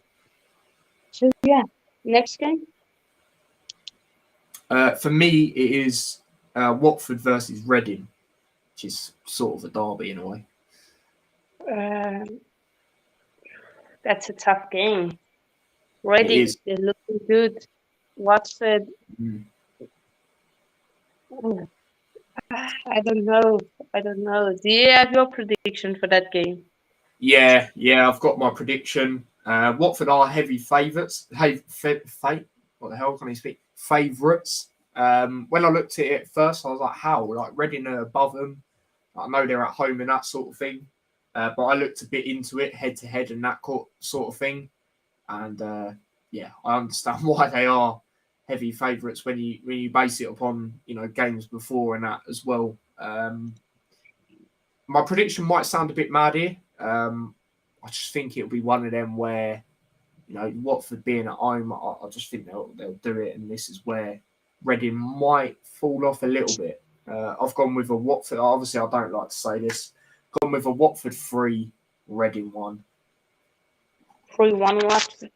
So yeah, next game. For me, it is Watford versus Reading, which is sort of a derby in a way. That's a tough game. Reading, they're looking good. Watford. I don't know. Do you have your prediction for that game? Yeah, I've got my prediction. Watford are heavy favourites. What the hell can I speak? Favourites. When I looked at it at first, I was like, how? Like, Reading are above them. I know they're at home and that sort of thing. But I looked a bit into it, head-to-head and that sort of thing. And, I understand why they are heavy favourites when you base it upon, games before and that as well. My prediction might sound a bit mad here. I just think it'll be one of them where, Watford being at home, I just think they'll do it, and this is where Reading might fall off a little bit. I've gone with a Watford. Obviously, I don't like to say this. Gone with a Watford 3, Reading 1. 3-1 Watford.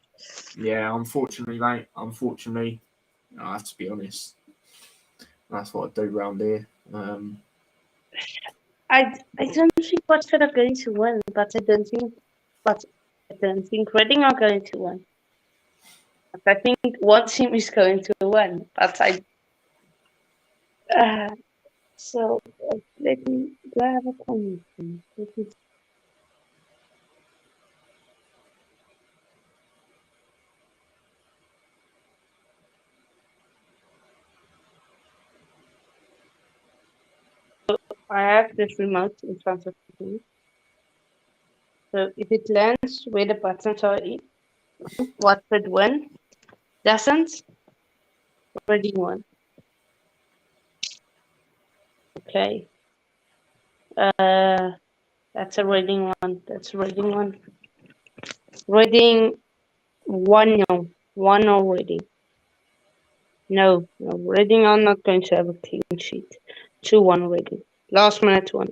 Yeah, unfortunately, mate. Unfortunately, I have to be honest. That's what I do round here. I don't think Watford are going to win, but I don't think Reading are going to win. But I think one team is going to win, but so let me. Do I have a comment? I have this remote in front of me. So if it lands where the buttons are, Watford win. Doesn't, Reading win. Okay. That's a Reading one. Reading 1-0. 1-0 Reading. No, Reading are not going to have a clean sheet. 2-1 Reading. Last minute one.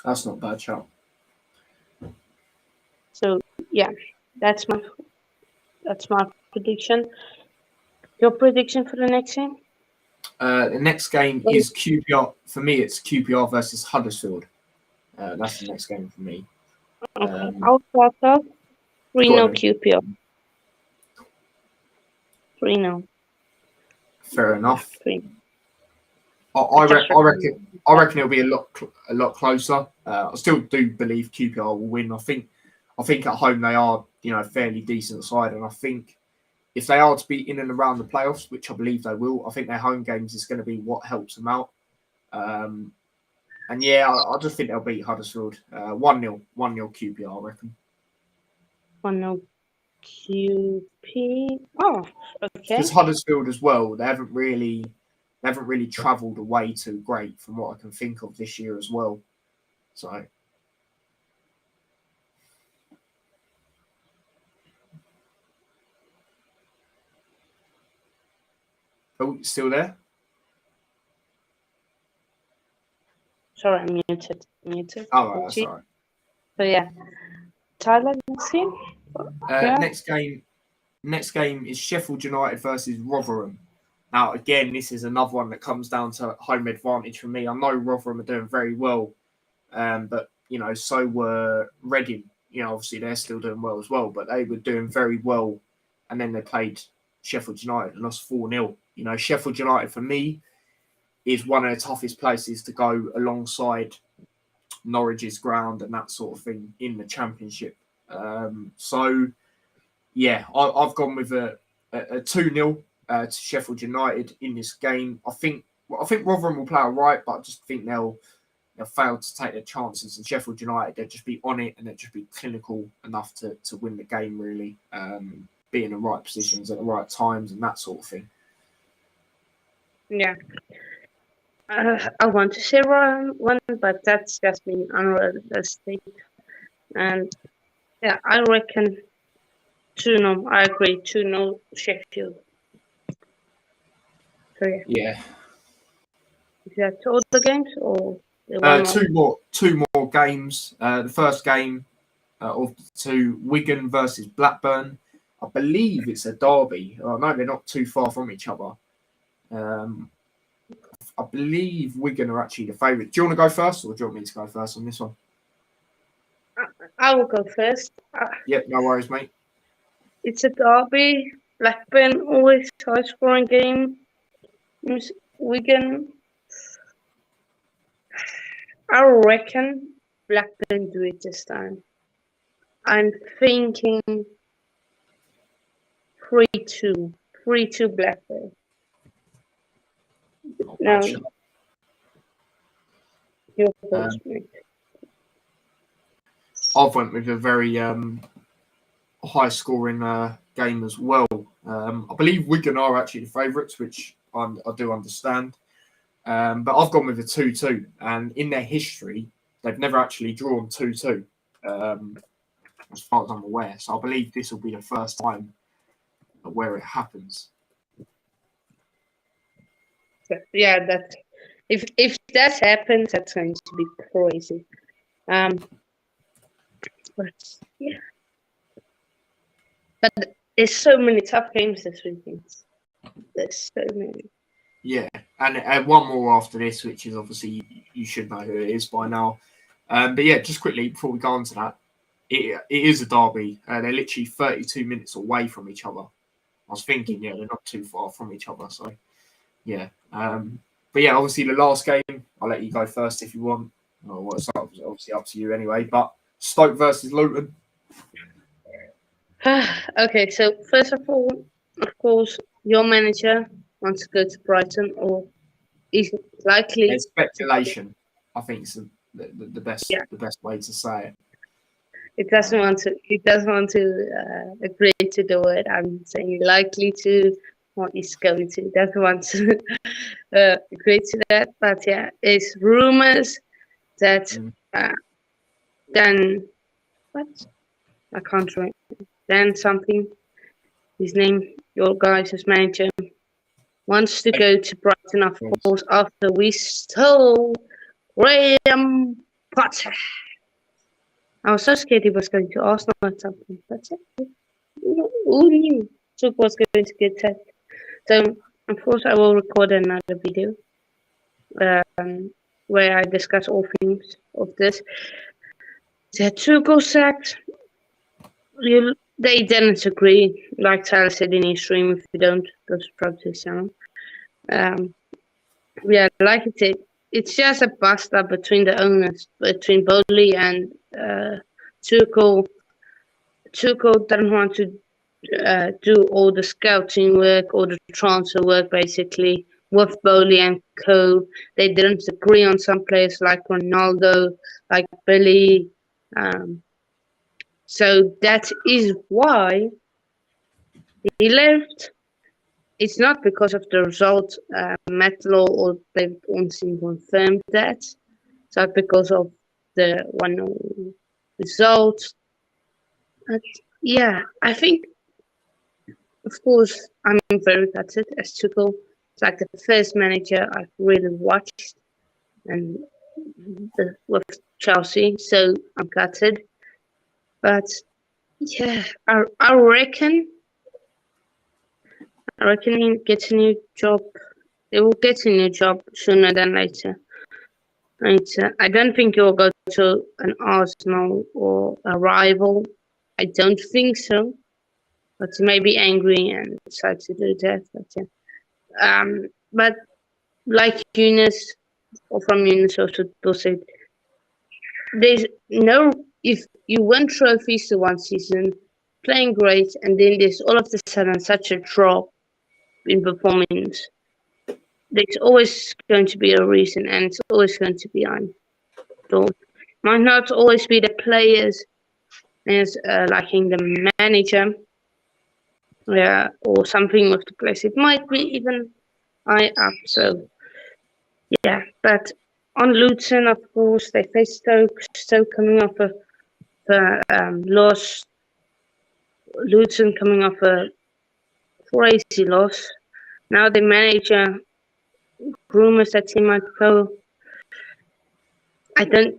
That's not bad, Charles. So yeah, that's my prediction. Your prediction for the next game? The next game is QPR. For me, it's QPR versus Huddersfield. That's the next game for me. Okay, I'll start off. 3-0 QPR. 3-0. Fair enough. I reckon it'll be a lot closer. I still do believe QPR will win. I think at home they are, a fairly decent side, and I think if they are to be in and around the playoffs, which I believe they will, I think their home games is going to be what helps them out. And yeah, I just think they'll beat Huddersfield 1-0 QPR, I reckon. 1-0 QP. Oh, okay. Because Huddersfield as well, they haven't really travelled away too great from what I can think of this year as well. So. Oh, still there? Sorry, I'm muted. Oh, right, that's all right. So yeah, Tyler, next game. Next game is Sheffield United versus Rotherham. Now, again, this is another one that comes down to home advantage for me. I know Rotherham are doing very well, but so were Reading. Obviously they're still doing well as well, but they were doing very well. And then they played Sheffield United and lost 4-0. Sheffield United for me is one of the toughest places to go alongside Norwich's ground and that sort of thing in the Championship. So, yeah, I've gone with a 2-0 to Sheffield United in this game. I think Rotherham will play all right, but I just think they'll fail to take their chances. And Sheffield United, they'll just be on it and they'll just be clinical enough to win the game, really. Be in the right positions at the right times and that sort of thing. Yeah. I want to say one, but that's just being unrealistic. And yeah, I reckon 2-0. I agree, 2-0 Sheffield. So yeah. Yeah. Is that all the games or two more games. The first game of the two, Wigan versus Blackburn. I believe it's a derby. No, they're not too far from each other. I believe Wigan are actually the favourite. Do you want to go first, or do you want me to go first on this one? I will go first. Yep, no worries, mate. It's a derby. Blackburn always high-scoring game. Wigan. I reckon Blackburn do it this time. I'm thinking 3-2. 3-2 Blackburn. No. Your thoughts, mate. I've went with a very high-scoring game as well. I believe Wigan are actually the favourites, which I do understand. But I've gone with a 2-2. And in their history, they've never actually drawn 2-2, as far as I'm aware. So I believe this will be the first time where it happens. Yeah, that if that happens, that's going to be crazy. But yeah, but there's so many tough games this weekend. There's so many. Yeah, and one more after this, which is obviously you should know who it is by now. But yeah, just quickly before we go on to that, it is a derby. They're literally 32 minutes away from each other. I was thinking, yeah, they're not too far from each other. So yeah, but yeah, obviously the last game, I'll let you go first if you want. Well, it's obviously up to you anyway. But Stoke versus Luton. Okay, so first of all, of course, your manager wants to go to Brighton, or is likely. It's speculation. I think it's the best way to say it. It doesn't want to. It doesn't want to agree to do it. I'm saying likely to. What he's going to. He doesn't want to agree to that. But yeah, it's rumors that then what? I can't remember. Then something. His name, your guys' manager, wants to go to Brighton, of course, after we stole Graham Potter. I was so scared he was going to Arsenal or something. But who knew Zook was going to get that? So, of course, I will record another video where I discuss all things of this. The Tuchel sacked. They didn't agree. Like Tyler said in his stream, if you don't, go subscribe to his channel. Yeah, like I said, it's just a bust-up between the owners, between Bowley and Tuchel. Tuchel doesn't want to do all the scouting work, all the transfer work, basically, with Bowley and co. They didn't agree on some players like Ronaldo, like Billy. So that is why he left. It's not because of the result, Matlow, or they've only confirmed that. It's not because of the 1-0 result. But yeah, I think, of course, I'm very gutted as Tuchel. It's like the first manager I've really watched, and with Chelsea, so I'm gutted. But yeah, I reckon he gets a new job. They will get a new job sooner than later. I don't think he'll go to an Arsenal or a rival. I don't think so. But he may be angry and decide to do that. But yeah. But like Eunice, or from Eunice also said, there's no, if you win trophies the one season, playing great, and then there's all of a sudden such a drop in performance, there's always going to be a reason, and it's always going to be on. So might not always be the players as lacking the manager, or something with the players. It might be even high up. So yeah, but on Luton, of course, they face Stoke. Stoke coming off a loss. Luton coming off a crazy loss. Now the manager, rumors that he might go. I don't.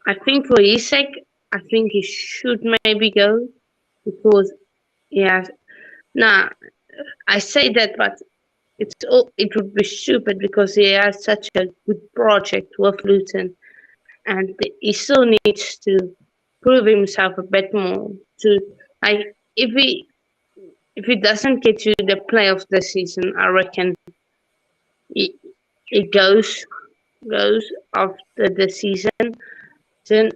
I think for his sake, I think he should maybe go because yeah. Nah, I say that, but it would be stupid because he has such a good project with Luton, and he still needs to prove himself a bit more. To like, if he doesn't get to the playoffs this season, I reckon it goes after the season, then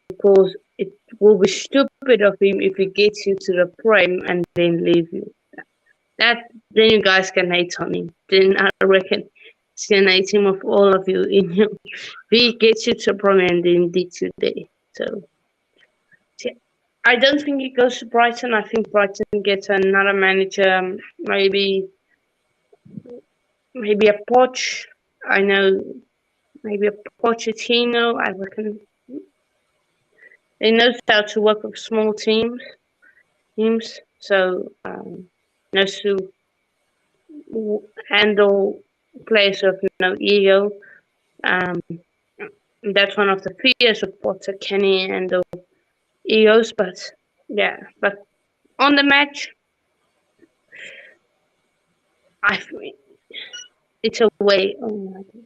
because it will be stupid of him if he gets you to the prem and then leave you. That then you guys can hate on him. Then I reckon it's gonna hate him of all of you in you. He gets you to prem and then leads you there. So yeah. I don't think it goes to Brighton. I think Brighton gets another manager, maybe a Poch. I know maybe a Pochettino. I reckon they know how to work with small teams. So knows to handle players with no ego. Um, that's one of the fears of Potter. Can he handle egos? But yeah, but on the match, it's a way. Oh my God.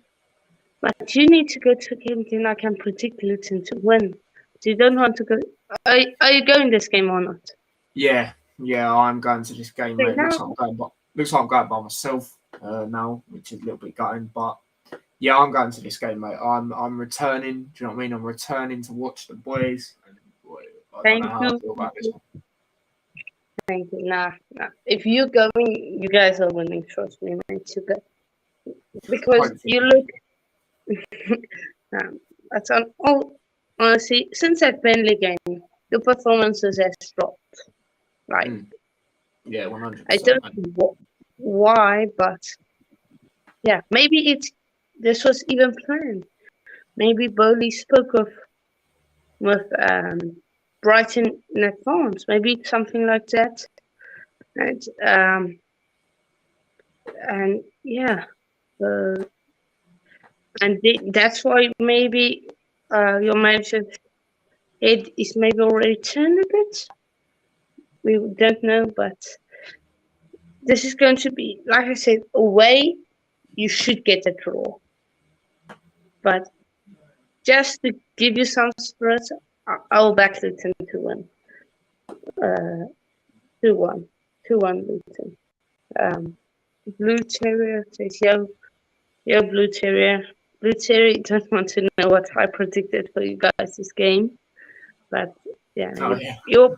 But you need to go to a game, then I can predict Luton to win. So you don't want to go. Are you going this game or not? Yeah, I'm going to this game, Okay, mate. now, Looks like I'm going by myself now, which is a little bit gutting. But yeah, I'm going to this game, mate. I'm returning. Do you know what I mean? I'm returning to watch the boys. And boy, I don't thank know how I you. feel about this one. Thank you. Nah. If you're going, you guys are winning. Trust me, mate. You go because Hopefully. you look. That's on all. Honestly, since that Burnley game, your performances has dropped. Like Yeah, I 100%, don't mate. know why, but yeah, maybe this was even planned. Maybe Bowley spoke with Brighton in advance. Maybe something like that. And yeah, uh, and that's why maybe your manager's head is maybe already turned a bit. We don't know, but this is going to be, like I said, away. You should get a draw, but just to give you some spirit, I'll back Luton to win. 2-1. 2-1 Luton. Blue Terrier says, yo, Blue Terrier. Blue Terrier don't want to know what I predicted for you guys this game. But yeah, Oh, yeah. you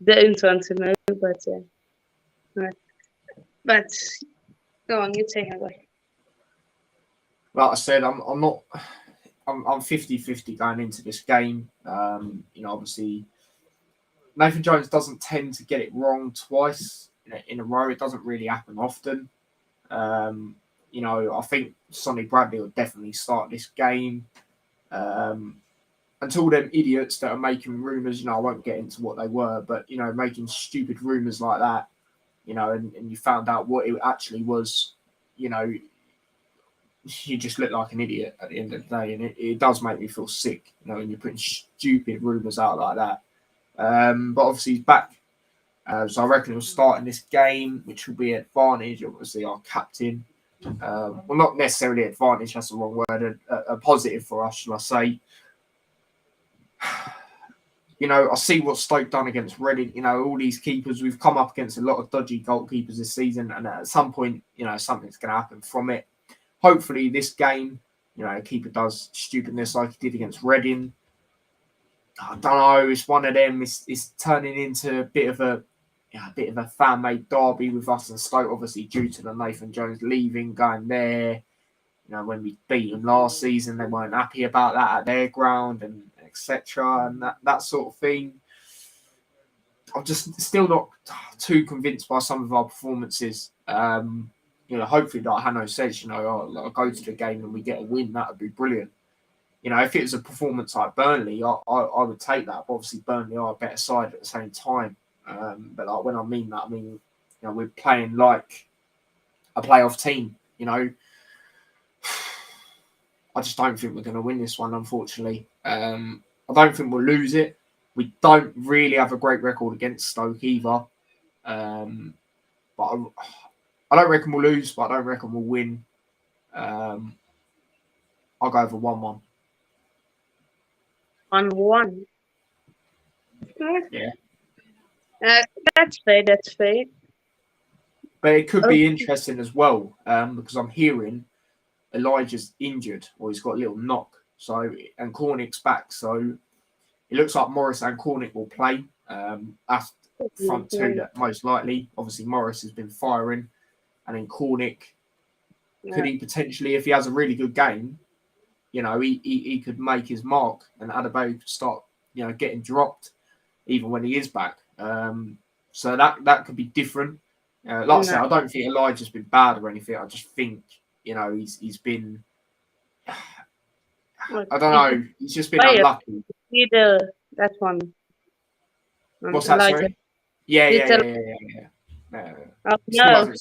don't want to know, but yeah. But go on, you take it away. Like I said, I'm not. I'm 50-50 going into this game. Obviously, Nathan Jones doesn't tend to get it wrong twice in a row. It doesn't really happen often. I think Sonny Bradley will definitely start this game. Until them idiots that are making rumours, I won't get into what they were, but, making stupid rumours like that, and you found out what it actually was, you just look like an idiot at the end of the day. And it does make me feel sick, when you're putting stupid rumours out like that. But obviously he's back. So I reckon he'll start in this game, which will be an advantage. Obviously, our captain, well, not necessarily advantage, that's the wrong word, a positive for us, shall I say. You know, I see what Stoke done against Reading. You know, all these keepers, we've come up against a lot of dodgy goalkeepers this season, and at some point, you know, something's going to happen from it. Hopefully, this game, you know, a keeper does stupidness like he did against Reading. I don't know. It's one of them. It's turning into a bit of a fan-made derby with us and Stoke, obviously due to the Nathan Jones leaving, going there. You know, when we beat them last season, they weren't happy about that at their ground and etc. and that sort of thing. I'm just still not too convinced by some of our performances. You know, hopefully, like Hanno says, you know, I'll go to the game and we get a win. That would be brilliant. You know, if it was a performance like Burnley, I would take that. But obviously, Burnley are a better side at the same time. But like, when I mean that, I mean, you know, we're playing like a playoff team. You know, I just don't think we're going to win this one, unfortunately. I don't think we'll lose it. We don't really have a great record against Stoke either. But I don't reckon we'll lose, but I don't reckon we'll win. I'll go over 1-1. 1-1. Yeah. That's fair. That's fair. But it could be interesting as well, because I'm hearing Elijah's injured, or he's got a little knock. So, and Cornick's back. So it looks like Morris and Cornick will play. That's front two, that most likely. Obviously, Morris has been firing, and then Cornick, could he potentially, if he has a really good game, you know, he could make his mark, and Adebayo could start, you know, getting dropped even when he is back. So that could be different. Like I said, I don't think Elijah's been bad or anything. I just think, you know, he's been, I don't know, he's just been unlucky. That one. What's that, sorry? Yeah. Oh, no,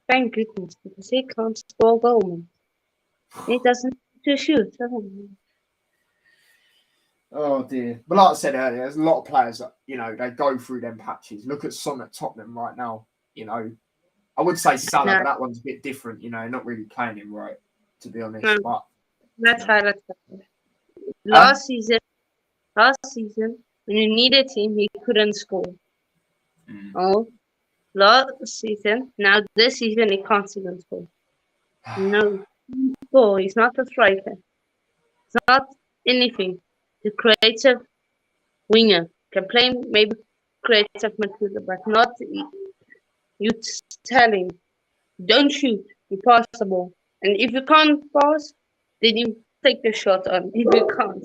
thank goodness, because he can't score goals. He doesn't to shoot. Oh dear. But like I said earlier, there's a lot of players that, you know, they go through them patches. Look at Son at Tottenham right now. You know, I would say Salah, but that one's a bit different. You know, not really playing him right, to be honest. No, but that's how that's last season, when you needed him, he couldn't score. Oh, last season, now this season, he can't even score. No, score. He's not a striker. It's not anything. The creative winger can play maybe creative midfielder, but not you tell him, don't shoot, you pass the ball. And if you can't pass, then you take the shot on if you can't.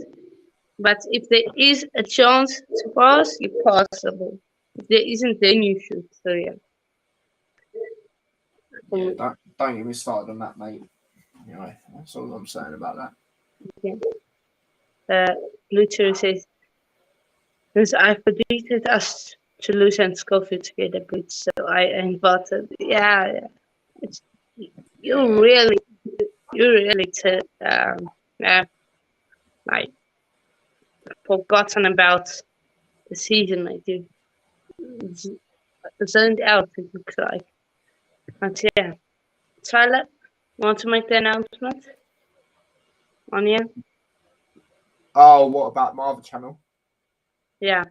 But if there is a chance to pass, you pass the ball. If there isn't, then you shoot. So yeah. Yeah, don't get me started on that, mate. Anyway, that's all I'm saying about that. Yeah. Luther says, since I predicted us to lose and Schofield to get a bit, so I invited. Yeah. You really like forgotten about the season, like you zoned out, it looks like. But yeah, Tyler, want to make the announcement on you? Oh, what about my other channel? Yeah.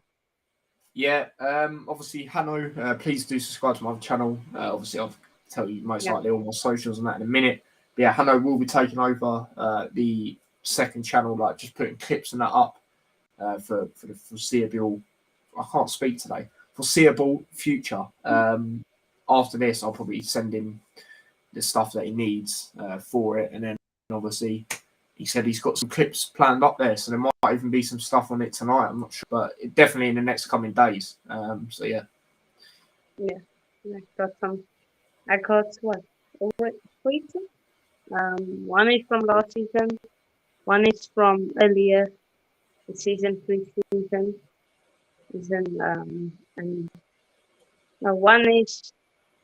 Yeah, obviously, Hanno, please do subscribe to my other channel. Obviously, I'll tell you most likely all my socials and that in a minute. But yeah, Hanno will be taking over the second channel, like just putting clips and that up for the foreseeable, I can't speak today, foreseeable future. After this, I'll probably send him the stuff that he needs for it. And then obviously, he said he's got some clips planned up there, so there might even be some stuff on it tonight. I'm not sure, but definitely in the next coming days. So yeah. Yeah, I got some. I got what? Over 3. One is from last season. One is from earlier, the season 3 season. And one is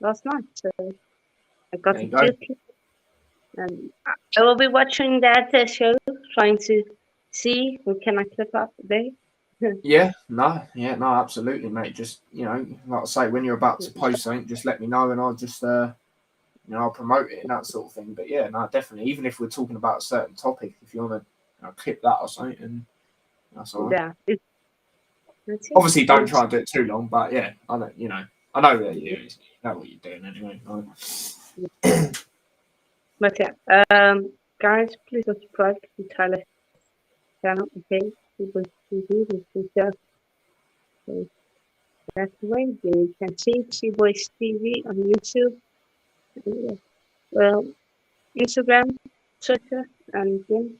last night. So I got the 2 clips. And I will be watching that show, trying to see what can I clip up today. No, absolutely, mate. Just, you know, like I say, when you're about to post something, just let me know and I'll just I'll promote it and that sort of thing. But yeah, no, definitely. Even if we're talking about a certain topic, if you want to clip that or something, and that's all right. Yeah, that's it. Obviously, don't try and do it too long. But yeah, I know, I know that you know what you're doing anyway. But yeah, guys, please subscribe to Tyler's channel. Okay, people TV, this is just so that's the way you can see T-Boys TV on YouTube, well, Instagram, Twitter, and again.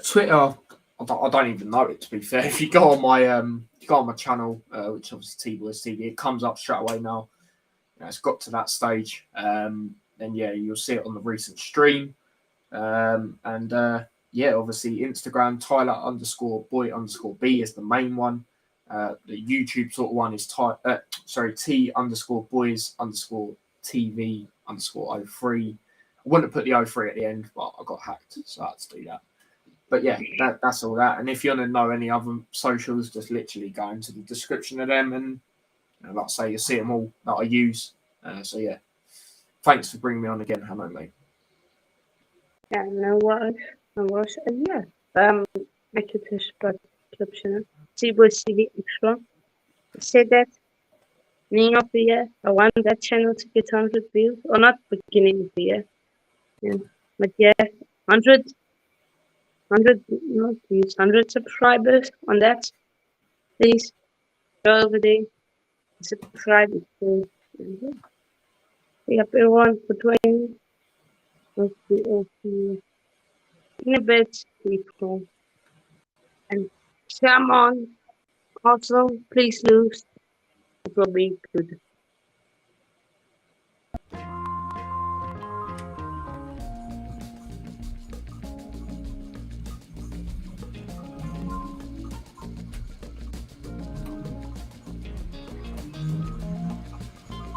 Twitter, I don't even know it, to be fair. If you go on my channel, which obviously T-Boys TV, it comes up straight away now. It's got to that stage. Then yeah, you'll see it on the recent stream. Yeah, obviously Instagram, Tyler_boy_B is the main one. The YouTube sort of one is T_boys_TV_TV_03. I wouldn't have put the 03 at the end, but I got hacked, so I had to do that. But yeah, that's all that. And if you want to know any other socials, just literally go into the description of them, and like I say, you'll see them all that I use. So yeah, thanks for bringing me on again, Hanno, mate. Yeah, no worries. Yeah, make it a subscription. T-Boys TV Extra. I said that beginning of the year, I want that channel to get 100 views, or not beginning of the year. Yeah. But yeah, 100 not views, 100 subscribers on that. Please go over there, subscribe. Big up everyone for joining. In a bit, people. And come on. Also, please lose. It will be good.